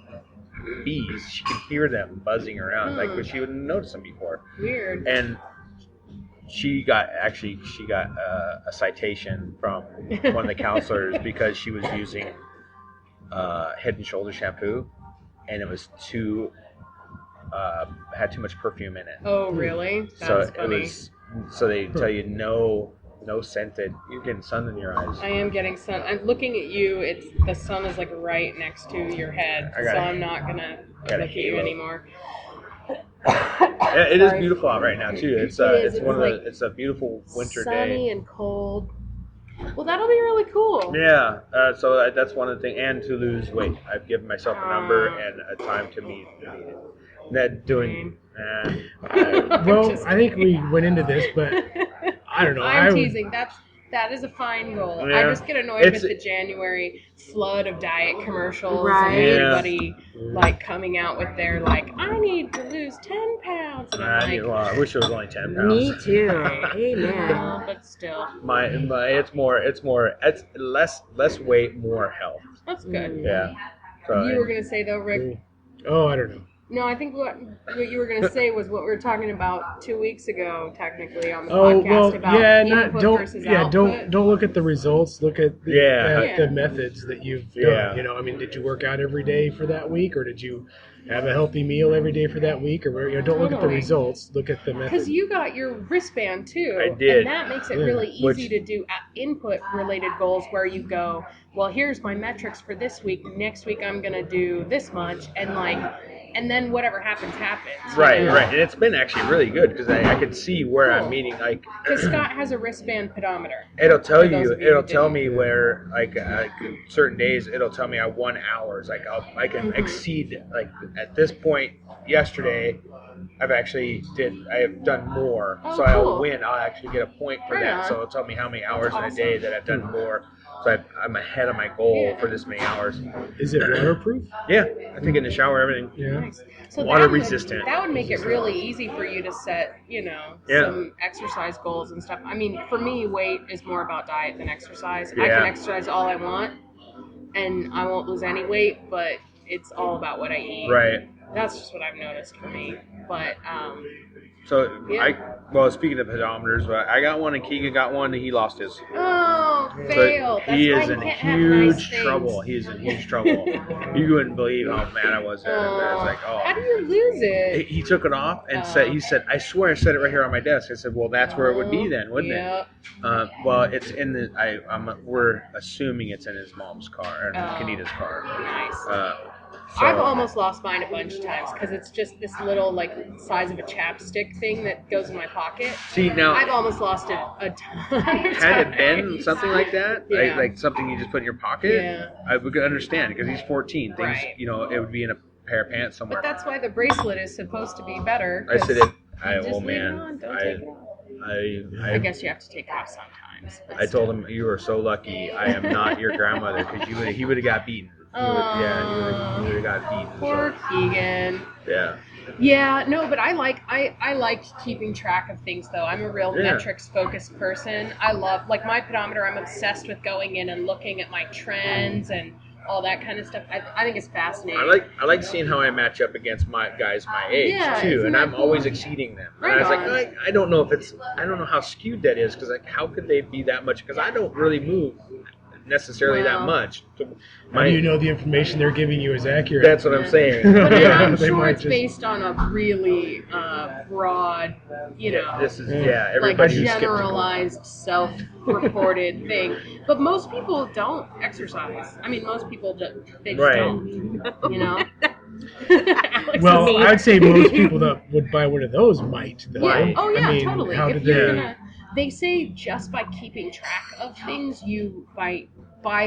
bees. She could hear them buzzing around, like but she wouldn't notice them before. Weird. And she got a citation from one of the counselors because she was using Head and Shoulder shampoo, and it was had too much perfume in it. Oh, really? That's So funny. it was. So they tell you no scented. You're getting sun in your eyes. I am getting sun. I'm looking at you. The sun is like right next to your head, I so got it. I'm not gonna Got a look at you halo. anymore. It is Sorry. beautiful out right now too. It's It is. it's one It's of the it's a beautiful winter Sunny day. and cold. Well, that'll be really cool. Yeah, so that's one of the things. And to lose weight, I've given myself a number and a time to meet it. That doing. Well, I think we went into this, but I don't know. I'm teasing. That is a fine goal. Yeah. I just get annoyed with the January flood of diet commercials Right. and Yeah. everybody like coming out with their like, I need to lose 10 pounds, and I'm like, I wish it was only 10 pounds. Me too. Amen. but still, My it's less weight, more health. that's good. Yeah. So You were gonna say though, Rick. Oh, I don't know. No, I think what you were gonna say was what we were talking about 2 weeks ago, technically on the Oh podcast well, about yeah. input versus output. Don't look at the results. Look at the, Yeah. the methods that you've done. Yeah. You know, I mean, did you work out every day for that week, or did you have a healthy meal every day for that week, or don't look at the Totally. results. Look at the method. Because you got your wristband too. I did. And that makes it Yeah. really easy Which- to do input related goals where you go, well, here's my metrics for this week. Next week I'm going to do this much. And then whatever happens, happens. Right. And it's been actually really good because I could see where Cool. I'm meeting. Like Because Scott has a wristband pedometer. it'll tell For those you. of you It'll who tell didn't. me where like certain days it'll tell me I won hours. Like I can exceed. Like at this point yesterday, I have done more. Oh, so I'll cool. win. I'll actually get a point for Right that. on. So it'll tell me how many hours That's in a day that I've done more. So I'm ahead of my goal for this many hours. Is it waterproof? Yeah, I take it in the shower, everything. Yeah. Nice. So Water that would- resistant. That would make it really easy for you to set, Yeah. some exercise goals and stuff. I mean, for me, weight is more about diet than exercise. I Yeah. can exercise all I want, and I won't lose any weight, but it's all about what I eat. Right. That's just what I've noticed for me. But So Yeah. speaking of pedometers, I got one and Keegan got one and he lost his. Oh, fail. So he That's is why in you can't have nice huge trouble. things. He is in huge trouble. You wouldn't believe how mad I was at him. I was like, How do you lose it? He took it off and he said, I swear I said it right here on my desk. I said, well, that's where it would be then, wouldn't it? Well, it's in the. We're assuming it's in his mom's car, or Kanita's car. Nice. So, I've almost lost mine a bunch of times because it's just this little like size of a chapstick thing that goes in my pocket. See now, I've almost lost it a ton. Had it been something like that, Yeah. like something you just put in your pocket, Yeah. I would understand because he's 14. Things, Right. it would be in a pair of pants somewhere. But that's why the bracelet is supposed to be better. I said it. Just Oh leave it man, on, don't take it off. I I guess you have to take it off sometimes. but I still. told him you are so lucky. I am not your grandmother because he would have got beaten. He would have got beaten. Poor Keegan. Yeah. Yeah, no, but I like keeping track of things though. I'm a real metrics focused person. I love my pedometer. I'm obsessed with going in and looking at my trends and all that kind of stuff. I think it's fascinating. I like seeing how I match up against my guys my age too, isn't and that I'm cool? always exceeding them. Right and I was on. like, I don't know how skewed that is because how could they be that much? Because I don't really move necessarily that much. How do you know the information they're giving you is accurate? That's what I'm saying. But I'm They sure might it's just- based on a really broad, This is like everybody's generalized, self-reported thing. But most people don't exercise. I mean, most people they just don't. Alex Well, is- I'd say most people that would buy one of those might. Though. Yeah. Oh yeah, I mean, totally. How If did you're they? gonna, they say just by keeping track of things, you by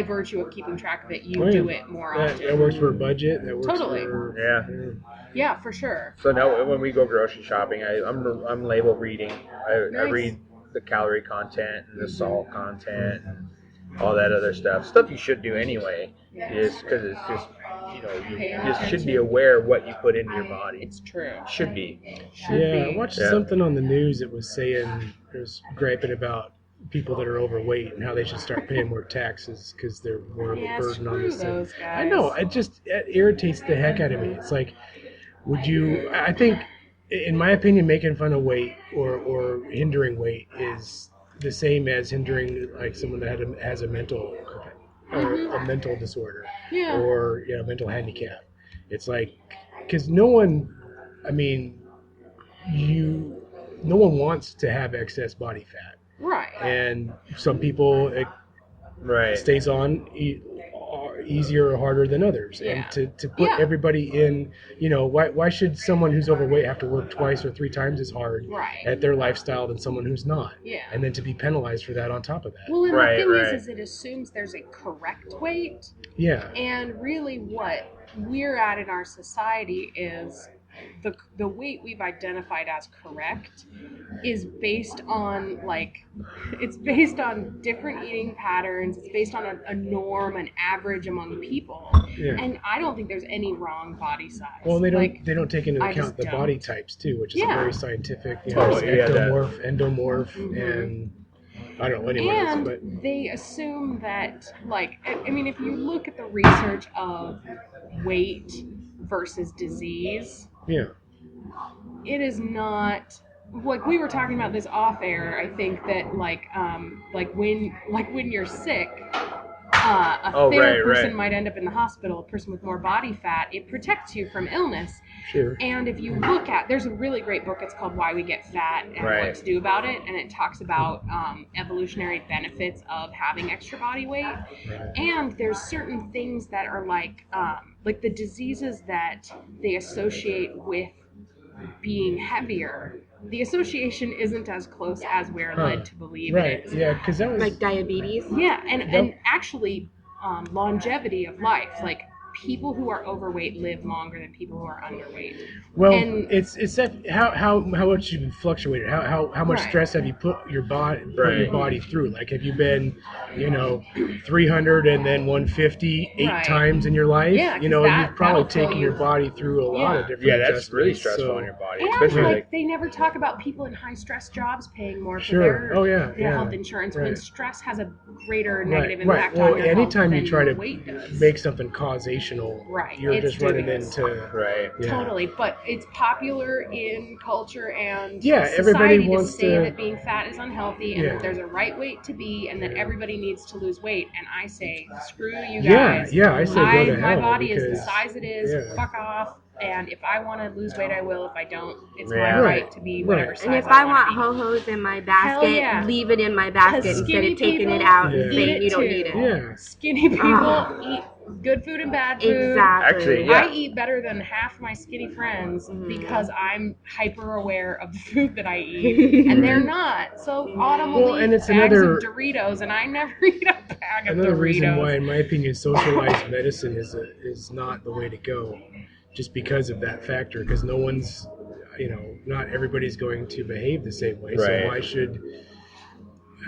virtue of keeping track of it, you do it more That often. works for a budget. That works Totally. for Yeah, for sure. So now when we go grocery shopping, I'm label reading. I Nice. read the calorie content and the salt content and all that other stuff you should do anyway. Is because it's just you just should be aware of what you put into your body. It's true. Should be. I watched something on the news that was saying it was griping about people that are overweight and how they should start paying more taxes because they're more of a burden on this thing. Those guys. I know. It irritates the heck out of me. It's like, would you? I think, in my opinion, making fun of weight or hindering weight is the same as hindering like someone that has a mental or a mental disorder or mental handicap. It's like because no one wants to have excess body fat. Right. And some people it stays on easier or harder than others. Yeah. And to put everybody in, why should someone who's overweight have to work twice or three times as hard at their lifestyle than someone who's not? Yeah. And then to be penalized for that on top of that. Well, and the thing is it assumes there's a correct weight. Yeah. And really what we're at in our society is the weight we've identified as correct is based on it's based on different eating patterns. It's based on a norm, an average among people. Yeah. And I don't think there's any wrong body size. Well, they don't take into account the body types too, which is a very scientific, ectomorph, endomorph, and I don't know anyways, but they assume that if you look at the research of weight versus disease, it is not we were talking about this off air. I think that when you're sick, a thinner person might end up in the hospital. A person with more body fat, it protects you from illness. Sure. And if you look at, there's a really great book. It's called Why We Get Fat and What to Do About It, and it talks about evolutionary benefits of having extra body weight. And there's certain things that are like the diseases that they associate with being heavier. The association isn't as close as we're led to believe it is. Yeah, because that was like diabetes. Yeah, and actually longevity of life. People who are overweight live longer than people who are underweight. Well, it's that how much you've been fluctuated. How much stress have you put your body through? Like, have you been 300 and then 150 eight times in your life? Yeah, you've probably taken your body through a lot of different that's really stressful on your body. And especially they never talk about people in high stress jobs paying more for their health insurance when stress has a greater negative impact on your health anytime than you try to weight does. make something causational educational. Right. You're It's just running dubious. into Right. yeah. Totally, but it's popular in culture and Yeah, society everybody to wants say to- that being fat is unhealthy and Yeah. that there's a right weight to be and that everybody needs to lose weight. And I say, screw you Yeah, guys. yeah, I say go to My hell body is the because- size it is. yeah. Fuck off. And if I want to lose weight, I will. If I don't, it's Yeah. my Right, right to be whatever right. size And if I wanna want be. ho-hos in my Hell basket, yeah. leave it in my basket 'Cause instead skinny of taking it people out Yeah. and eat saying it you don't too. need it. Yeah. Skinny people Ah. eat good food and bad food. Exactly. Actually, yeah. I eat better than half my skinny friends Mhm. because I'm hyper aware of the food that I eat, and they're not. So Autumn will Well, and eat it's bags another- of Doritos, and I never eat a bag of Another Doritos. reason why, in my opinion, socialized medicine is not the way to go, just because of that factor. Because no one's, not everybody's going to behave the same way. Right. So why should,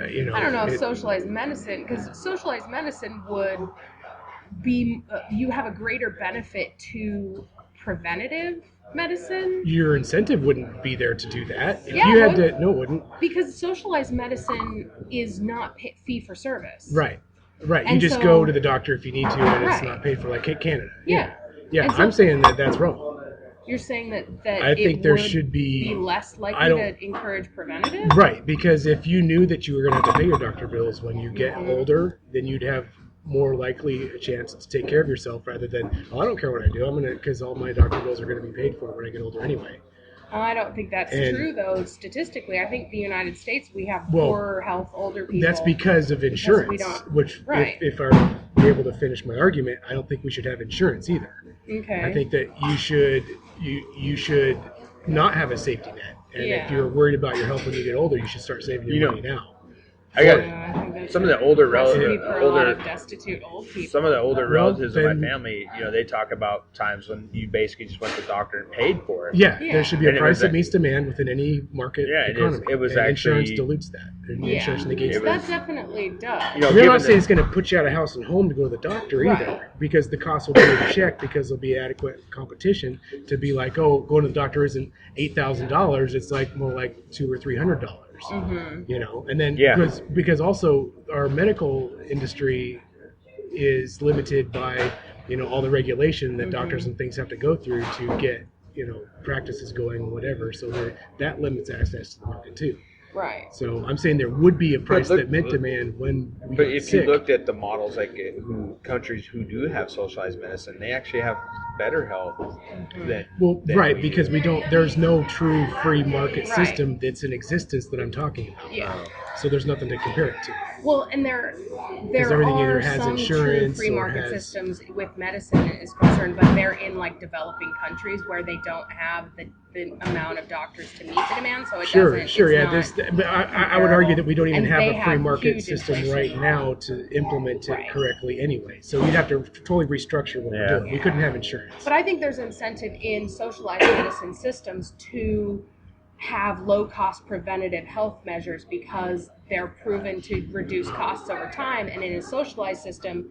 I don't know if socialized medicine, because socialized medicine would be, you have a greater benefit to preventative medicine. your incentive wouldn't be there to do that. If Yeah, you it had would. to, no, it wouldn't. Because socialized medicine is not fee for service. Right. You And just so- go to the doctor if you need to, and it's Right. not paid for, like Canada. Yeah. Yeah, And so- I'm saying that that's wrong. You're saying that I it think there would should be less I likely don't- to encourage preventative? Right, because if you knew that you were going to have to pay your doctor bills when you get Mhm. older, then you'd have more likely a chance to take care of yourself rather than, I don't care what I do, because all my doctor bills are going to be paid for when I get older anyway. I don't think that's And- true, though, statistically. I think the United States, we have Well, poorer health, older people. That's because of insurance, we don't- which, Right. if I'm able to finish my argument, I don't think we should have insurance either. Okay. I think that you should not have a safety net, and Yeah. if you're worried about your health when you get older, you should start saving your money now. I got Yeah, I think that's some of the older recipe relatives, for a lot of destitute old people. some of the older Well, relatives of then- my family, they talk about times when you basically just went to the doctor and paid for it. Yeah, Yeah. there should be a And it price was that a- meets demand within any market Yeah, it is. economy. It was and insurance actually- dilutes that. And Yeah. insurance negates It that. was- That definitely does. You know, I'm given not saying the- it's going to put you out of house and home to go to the doctor either, Right. because the cost will be in check because there'll be adequate competition to be like, oh, going to the doctor isn't $8,000; it's like more like $200 or $300. Mm-hmm. And then Yeah. because also our medical industry is limited by all the regulation that doctors and things have to go through to get practices going, whatever. So that limits access to the market too. Right. So I'm saying there would be a price look- that met demand when we But get if sick. you looked at the models, like countries who do have socialized medicine, they actually have better health than. Well, than right, we because do. we don't. There's no true free market Right. system that's in existence that I'm talking about. Yeah. So there's nothing to compare it to. Well, and there everything either are has some true insurance free or market has- systems with medicine is concerned, but they're in like developing countries where they don't have the amount of doctors to meet the demand. So it Sure, doesn't. sure, it's yeah. not But I would argue that we don't even And have they a free have market huge system inflation. right now to implement it Right. correctly anyway. So you'd have to totally restructure what Yeah. we're doing. We couldn't have insurance. But I think there's incentive in socialized medicine systems to have low-cost preventative health measures because they're proven to reduce costs over time. And in a socialized system,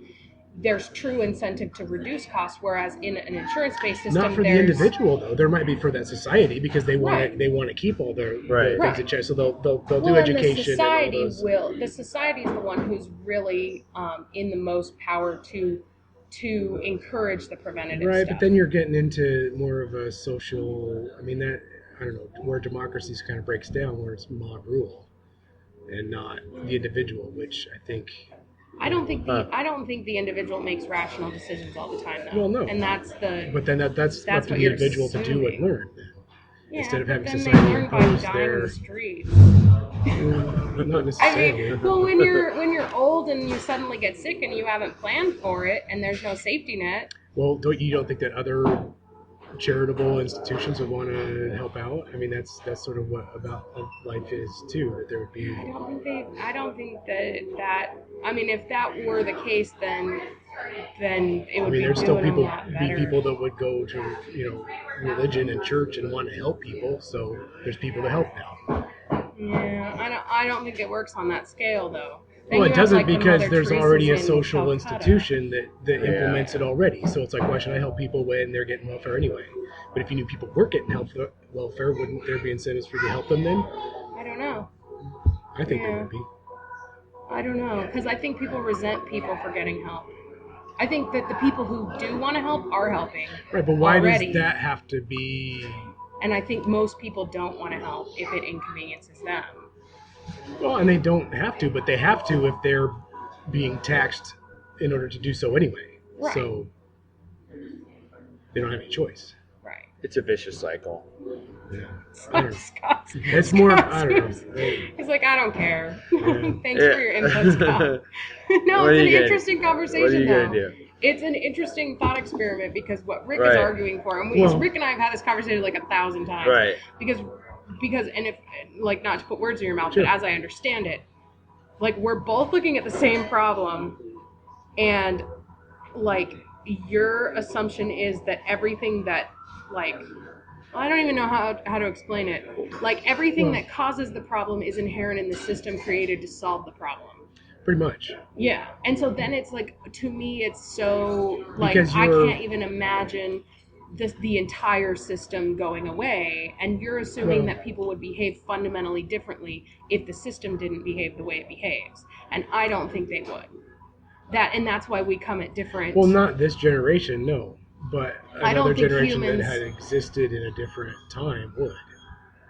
there's true incentive to reduce costs, whereas in an insurance-based system, Not for the there's individual though. There might be for that society because they want Right. to they want to keep all their Right. things in check. So they'll do Well, and education the society and all those. will. The society is the one who's really in the most power to encourage the preventative Right, stuff. but then you're getting into more of a social. I mean that I don't know where democracy kind of breaks down, where it's mob rule and not the individual, which I think. I don't think the individual makes rational decisions all the time, though. Well, no. And that's the But then that's up to what the you're individual to do and assuming. learn. yeah, instead of but having then society they learn by impose dying in their- the streets. Not I necessarily. mean, well, when you're old and you suddenly get sick and you haven't planned for it, and there's no safety net. Well, don't think that other charitable institutions would want to help out? I mean, that's sort of what about life is too. That there would be. I don't think that. I mean, if that were the case, then it would I mean, be there's still doing a lot better. people that would go to religion and church and want to help people. So there's people to help now. Yeah, I don't think it works on that scale, though. Then Well, you it have, doesn't like, the because Mother there's Teresa's already a in social Calcutta. institution that Yeah. implements it already. So it's like, why should I help people when they're getting welfare anyway? But if you knew people weren't getting welfare, wouldn't there be incentives for you to help them then? I don't know. I think there Yeah. would be. I don't know, because I think people resent people for getting help. I think that the people who do want to help are helping. Right, but why already. does that have to be? And I think most people don't want to help if it inconveniences them. Well, and they don't have to, but they have to if they're being taxed in order to do so anyway. Right. So they don't have any choice. Right. It's a vicious cycle. Yeah. Scott's, It's more, I don't know. He's like, I don't care. Yeah. Thanks for your input, Scott. No, What it's are an you interesting conversation, What are you though. going to do? It's an interesting thought experiment because what Rick is Right. arguing for, and Rick and I have had this conversation like 1,000 times. Right. Because, and if, like, not to put words in your mouth, Sure. but as I understand it, like, we're both looking at the same problem, and, like, your assumption is that everything that, like, I don't even know how to explain it. Like, everything that causes the problem is inherent in the system created to solve the problem. Pretty much. Yeah. And so then it's like, to me, it's so, like, Because I can't even imagine the entire system going away. And you're assuming that people would behave fundamentally differently if the system didn't behave the way it behaves. And I don't think they would. And that's why we come at different... Well, not this generation, no. But I don't another think generation humans... that had existed in a different time would.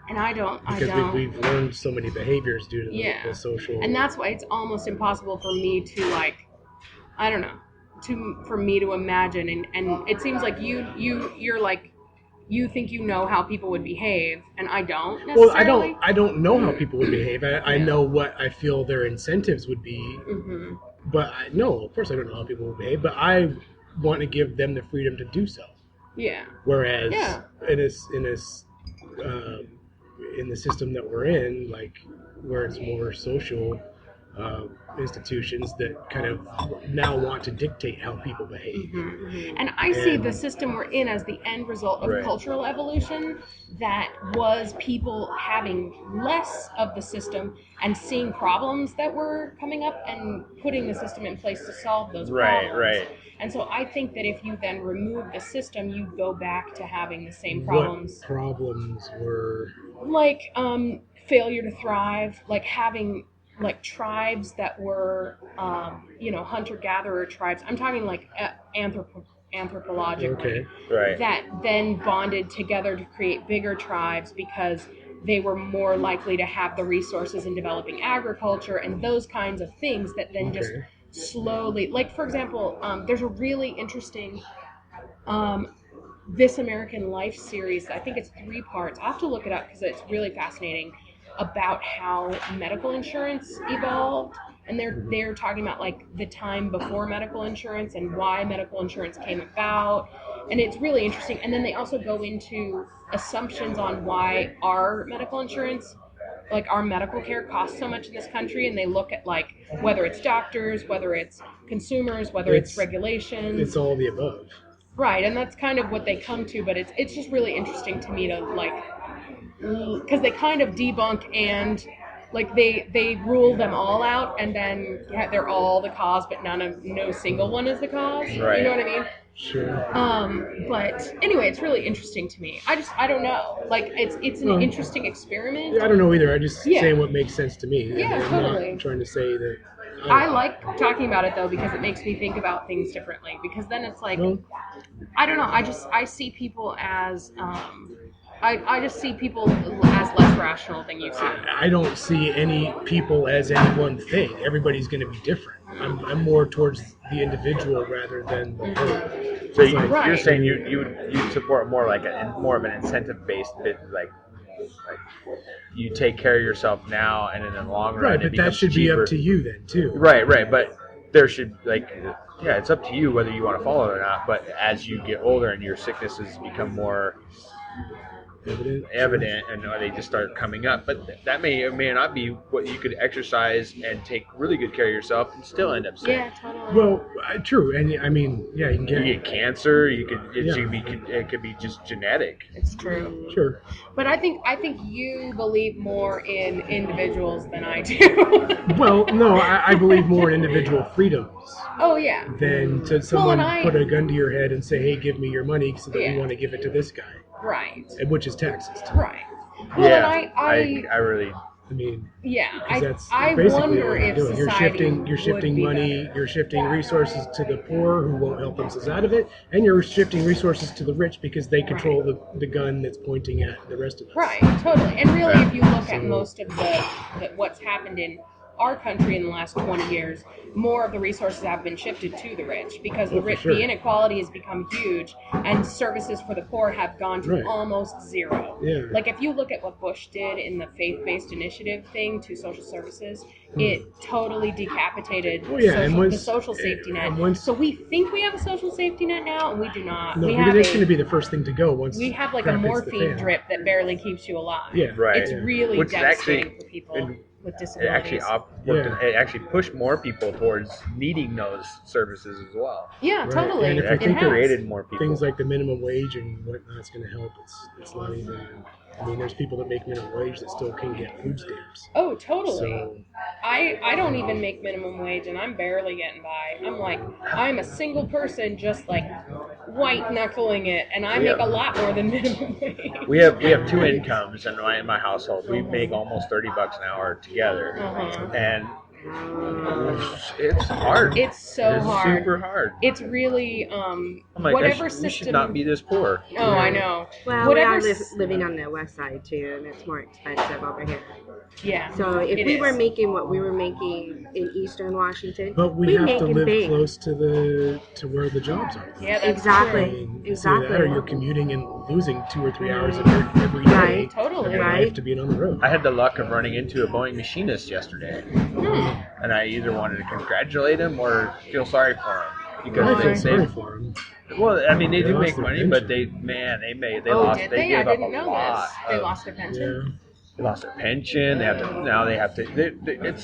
And I don't. Because we've learned so many behaviors due to the social... And that's why it's almost impossible for me to, like, I don't know, for me to imagine. And it seems like you're like, you think you know how people would behave, and I don't necessarily. Well, I don't know how people would behave. I know what I feel their incentives would be. Mm-hmm. But of course I don't know how people would behave, but I want to give them the freedom to do so. Yeah. Whereas in the system that we're in, like where it's more social institutions that kind of now want to dictate how people behave. Mm-hmm. And I see the system we're in as the end result of cultural evolution that was people having less of the system and seeing problems that were coming up and putting the system in place to solve those problems. Right. And so I think that if you then remove the system, you go back to having the same problems. What problems were? Like failure to thrive, like having like tribes that were, hunter-gatherer tribes. I'm talking like anthropologically. Okay. That then bonded together to create bigger tribes because they were more likely to have the resources in developing agriculture and those kinds of things that then just slowly, like for example, there's a really interesting This American Life series. I think it's 3 parts. I'll have to look it up because it's really fascinating about how medical insurance evolved. And they're talking about like the time before medical insurance and why medical insurance came about. And it's really interesting. And then they also go into assumptions on why our medical insurance, like our medical care costs so much in this country. And they look at like whether it's doctors, whether it's consumers, whether it's regulations. It's all the above. Right, and that's kind of what they come to, but it's just really interesting to me to like, because they kind of debunk and like they rule them all out, and then they're all the cause, but no single one is the cause. Right. You know what I mean? Sure. But anyway, it's really interesting to me. I don't know. Like it's an interesting experiment. I don't know either. I just saying what makes sense to me. Yeah, I'm totally. not trying to say that. I like talking about it though because it makes me think about things differently. Because then it's like, I don't know. I see people as I just see people as less rational than you see. I don't see any people as any one thing. Everybody's going to be different. I'm more towards the individual rather than the whole. So you're saying you support more like more of an incentive based bit, like you take care of yourself now, and in the long run, right? But that should be up to you then too. Right. But there should it's up to you whether you want to follow it or not. But as you get older and your sicknesses become more evident and they just start coming up, but that may or may not be what you could exercise and take really good care of yourself and still end up sick. Yeah, totally. Well, true, and I mean, you can get cancer. It could be just genetic. It's true. Sure. But I think you believe more in individuals than I do. Well, no, I believe more in individual freedoms. Oh yeah. Than to someone put a gun to your head and say, "Hey, give me your money so that you want to give it to this guy." Right. Which is taxes. Right. Well, yeah. I I mean, Yeah, 'cause that's I basically wonder what you're if doing. society You're shifting would be money, better. you're shifting resources to the poor who won't help themselves out of it, and you're shifting resources to the rich because they control the gun that's pointing at the rest of us. Right, totally. And really, if you look at So- most of the what's happened in our country in the last 20 years, more of the resources have been shifted to the rich because Oh, for sure. the inequality has become huge and services for the poor have gone to Right. almost zero. Yeah. Like if you look at what Bush did in the faith-based initiative thing to social services, it totally decapitated Oh, yeah, and the once- social safety net. and once- So we think we have a social safety net now, and we do not. No, we because have it's going to be the first thing to go once we have like a crap hits the morphine fan. drip that barely keeps you alive. Yeah. Right. It's really Which is devastating actually- for people and with It disabilities. it actually pushed more people towards needing those services as well. Yeah, Right. totally. And if It you actually think has. created more people. Things like the minimum wage and whatnot's going to help. It's not even. I mean, there's people that make minimum wage that still can get food stamps. Oh, totally. So I don't even make minimum wage, and I'm barely getting by. I'm a single person, just like white knuckling it, and I make a lot more than minimum wage. We have two incomes in my household. We make almost $30 an hour together, Uh-huh. and it's hard. It's so It's hard. super hard. It's really I'm like, whatever we system. should not be this poor. Oh, I know. Well, Whatever we are s- living on the west side too, and it's more expensive over here. Yeah. So if It we is. were making what we were making in Eastern Washington, but we we'd have make to it live big. close to where the jobs are. Yeah, that's Exactly. I true. mean, Exactly. Either that or you're commuting and losing 2 or 3 hours of work every day. Right. Totally. of your Right. life to being on the road. I had the luck of running into a Boeing machinist yesterday, and I either wanted to congratulate him or feel sorry for him I because feel they sorry for him. well, I mean, they They do lost make their money, pension. but they Oh, lost. did They they? gave I up didn't a know lot. this. They of- lost their pension. Yeah. They lost their pension. They have to.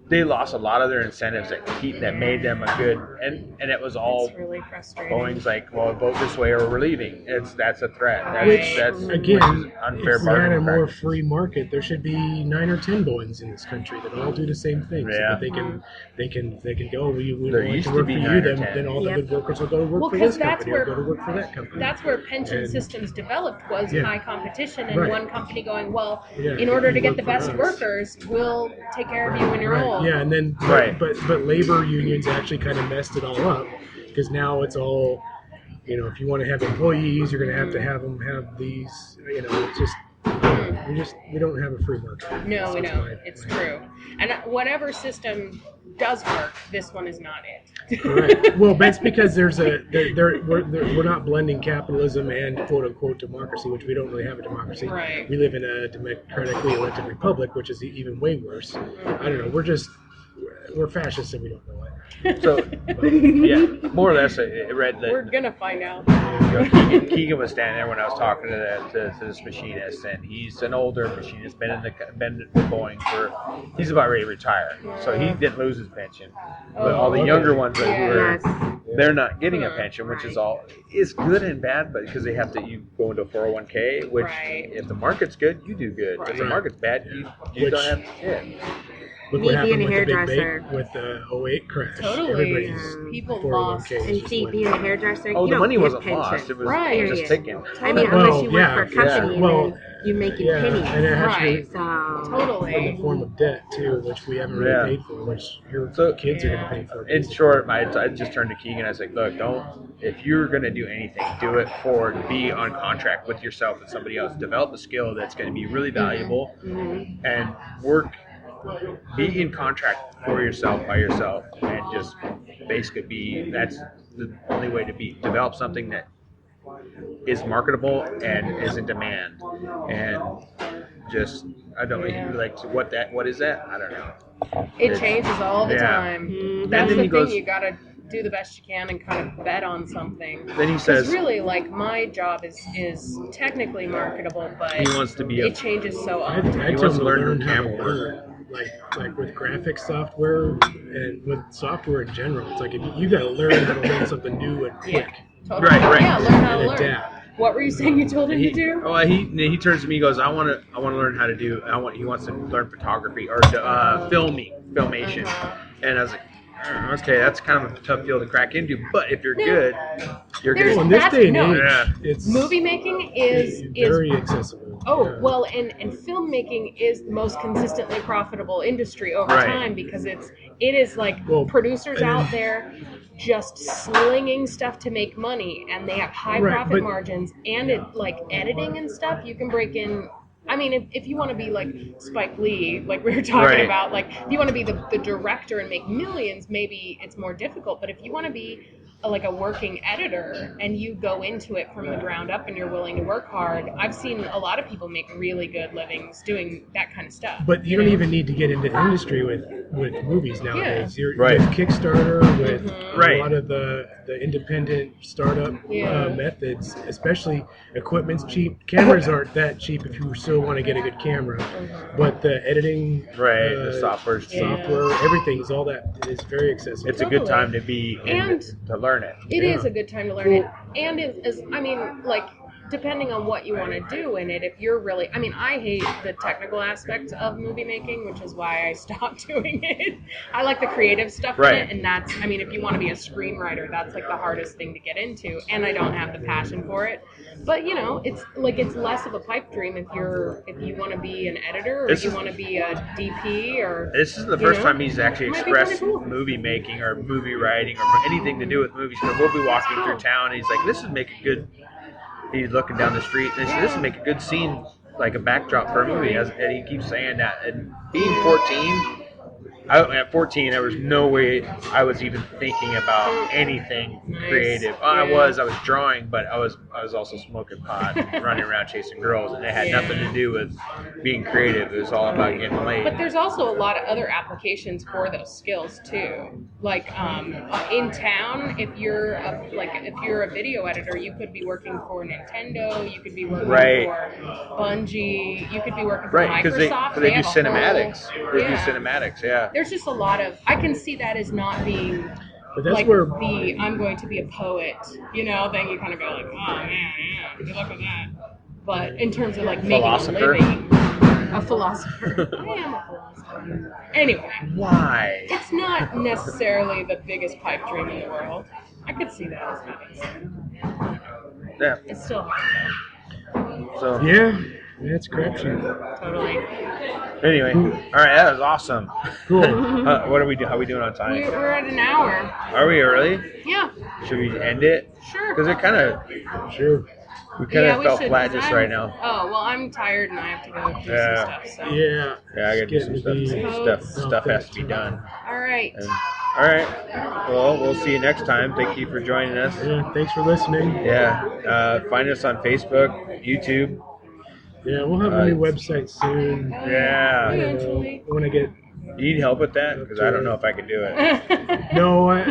They lost a lot of their incentives that made them a good and it was all It's really frustrating. Boeing's like, well, vote this way or we're leaving. That's a threat. Which, That's Again, which is unfair if we had a bargaining more practice. free market, there should be 9 or 10 Boeings in this country that all do the same thing. So Yeah. that they can go. We There don't like used to to work be for 9 you. or Then 10. all the Yep. good workers will go to work Well, for 'cause this that's company or where- go to work for that company. That's where pension And- systems developed was Yeah. high competition and Right. one company going, well, Yeah, in order to you get work the for best us. workers, we'll take care of you when you're Right. old. Yeah, and then Right. but labor unions actually kind of messed it all up because now it's all, if you want to have employees, you're going to have them have these. It's just we don't have a free market. No, we That's don't. my- It's my- true. And whatever system does work, this one is not it. Correct. Well, that's because we're not blending capitalism and quote unquote democracy, which we don't really have a democracy. Right. We live in a democratically elected republic, which is even way worse. I don't know. We're fascists and we don't know it. So yeah, more or less, I read that. We're gonna find out. Keegan was standing there when I was talking to this machinist, and he's an older machinist, been with Boeing he's about ready to retire, so he didn't lose his pension. But all the okay. younger ones that Yeah. Yes. they're not getting a pension, which is good and bad, but because you go into a 401k, which Right. if the market's good, you do good. If the Right. market's bad, you Which- don't have Look Me what happened being a with the big hairdresser. bake with the 08 crash. Totally. Everybody's People 401k lost. is And just see, went- being a hairdresser, Oh, you the don't money get wasn't pension. lost. It was Right. just ticking. I mean, Well, unless you work yeah, for a company well, and then you're making yeah, pennies. and it has Right. So in Totally. the form of debt too, which we haven't really Yeah. paid for, which your So- kids are going to pay for. In short, I just turned to Keegan. I was like, "Look, if you're going to do anything, do it be on contract with yourself and somebody else. Develop a skill that's going to be really valuable, and be in contract for yourself by yourself, and just basically that's the only way to develop something that is marketable and is in demand, and just I don't know, like what is that? I don't know. It changes all the Yeah. time. Mhm. That's And then the he thing. goes- You gotta do the best you can and kind of bet on something. Then he Because says really, like, my job is technically marketable, but he wants to be it changes so I often. tell wants them to to learn learn how to camel work. learn, like with graphic software and with software in general. It's like if you got to learn how to learn something new and quick. Totally. Right. Yeah, learn how to And learn. adapt. What were you saying you told him to do? He turns to me and goes, I want to learn how to do. He wants to learn photography or filmation, Uh-huh. and I was like, okay, that's kind of a tough field to crack into. But if you're good, you're There's- good. in this day and no. age, Yeah. it's Movie making is very accessible. Oh, Yeah. well, and filmmaking is the most consistently profitable industry over Right. time because it is like Well, producers and- out there just slinging stuff to make money, and they have high Right, profit but- margins, and it like editing and stuff, you can break in. I mean, if you want to be like Spike Lee, like we were talking Right. about, like if you want to be the director and make millions, maybe it's more difficult. But if you want to be like a working editor and you go into it from the ground up and you're willing to work hard, I've seen a lot of people make really good livings doing that kind of stuff. But you don't even need to get into industry with movies nowadays. You're Right. with Kickstarter, with Right. a lot of the independent startup Yeah. methods, especially equipment's cheap. Cameras aren't that cheap if you still want to get a good camera. But the editing, Right, the software's cheap. software, everything is all that is very accessible. It's a good time to be in And- to learn it. It Yeah. is a good time to learn it. And I mean, like, depending on what you want to do in it, if you're really, I mean, I hate the technical aspects of movie making, which is why I stopped doing it. I like the creative stuff Right. in it, and that's, I mean, if you want to be a screenwriter, that's like the hardest thing to get into, and I don't have the passion for it. But you know, it's like it's less of a pipe dream if you want to be an editor or This if you is- want to be a DP or. This is the you first know? time he's actually It might be expressed kinda cool. movie making or movie writing or anything to do with movies. Because we'll be walking through town and he's like, "This would make a good." He's looking down the street and he said, "This would make a good scene, like a backdrop for a movie." And he keeps saying that. And being 14. At 14, there was no way I was even thinking about anything Nice. creative. Yeah. I was drawing, but I was also smoking pot and running around chasing girls, and it had Yeah. nothing to do with being creative. It was all about getting laid. But there's also a lot of other applications for those skills too. Like in town, if you're a video editor, you could be working for Nintendo, you could be working Right. for Bungie, you could be working for Right, because Microsoft. they do have a cinematics. whole- They do yeah. cinematics, yeah. There's just a lot of. I can see that as not being But that's like where the I'm going to be a poet, you know. Then you kind of go like, oh man, yeah, good luck with that. But in terms of like making Philosopher? a living, a philosopher. I am a philosopher. Anyway. Why? It's not necessarily the biggest pipe dream in the world. I could see that as having. Yeah. It's still hard So yeah, it's a crapshoot. though. Totally. anyway, all right, that was awesome. Cool. What are we doing? How are we doing on time? We're at an hour. Are we early? Yeah. Should we end it? Sure. Because it kind of Sure. we kind of we felt should, flat 'cause just I'm- right now. Oh well, I'm tired and I have to go do Yeah. some stuff. So. Yeah. Yeah, I gotta do some It's stuff. getting to be- Stuff has to be done. All right. And, all right. Well, we'll see you next time. Thank you for joining us. Yeah, thanks for listening. Yeah. Find us on Facebook, YouTube. Yeah, we'll have a new website soon. Yeah. I don't know. Eventually. When I get You need help with that? Because I don't know if I can do it. no, We'll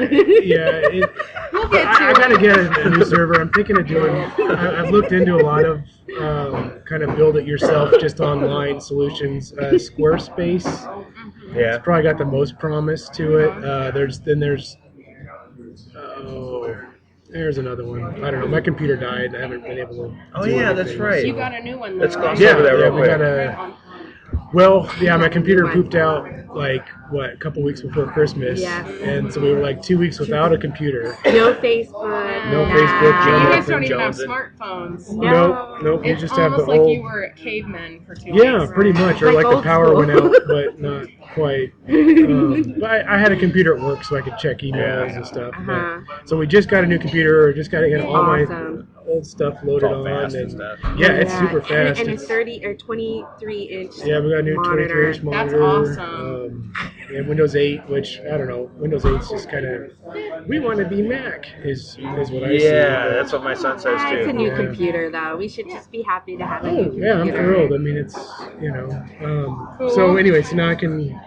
get to I gotta get a new server. I'm thinking of doing. I've looked into a lot of kind of build it yourself, just online solutions. Squarespace. Yeah. It's probably got the most promise to it. There's another one. I don't know. My computer died. I haven't been able to. Oh, do yeah, anything, that's right. You got a new one. Let's though, gloss right? over that real we quick. got Well, yeah, my computer pooped out like a couple weeks before Christmas, Yes. and so we were like 2 weeks without a computer. No Facebook. No Yeah. Facebook, You no guys don't nothing. even have Jonesing. smartphones. No. Nope. We It's just have the almost like old. you were cavemen for 2 weeks. Yeah, pretty much. Or Like like the old power school. went out, but not quite. But I had a computer at work, so I could check emails and stuff. But- Uh-huh. so we just got a new computer. Just got to get all my Awesome. old stuff It's loaded all on. fast and And, stuff. yeah, it's super fast. And a It's- 30 or 23-inch Yeah, we got a new monitor. 23-inch That's monitor. awesome. And Windows 8, which I don't know. Windows 8's just kind of. We want to be Mac, is what I see. Yeah, that's what my son says It's a too. new Yeah. computer, though. We should just be happy to have a new Oh, computer. yeah, I'm thrilled. I mean, it's, So, anyway, so now I can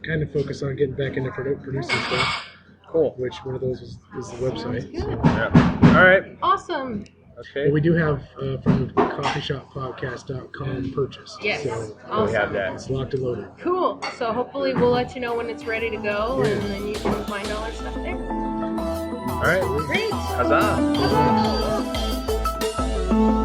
kind of focus on getting back into producing stuff, Cool. which one of those is the website. So. Yeah. All right. Awesome. Okay. But we do have from coffeeshoppodcast.com purchased. Yes. So We have that. it's locked and loaded. Cool. So hopefully we'll let you know when it's ready to go, and then you can find all our stuff there. All right. Great. Huzzah. Huzzah.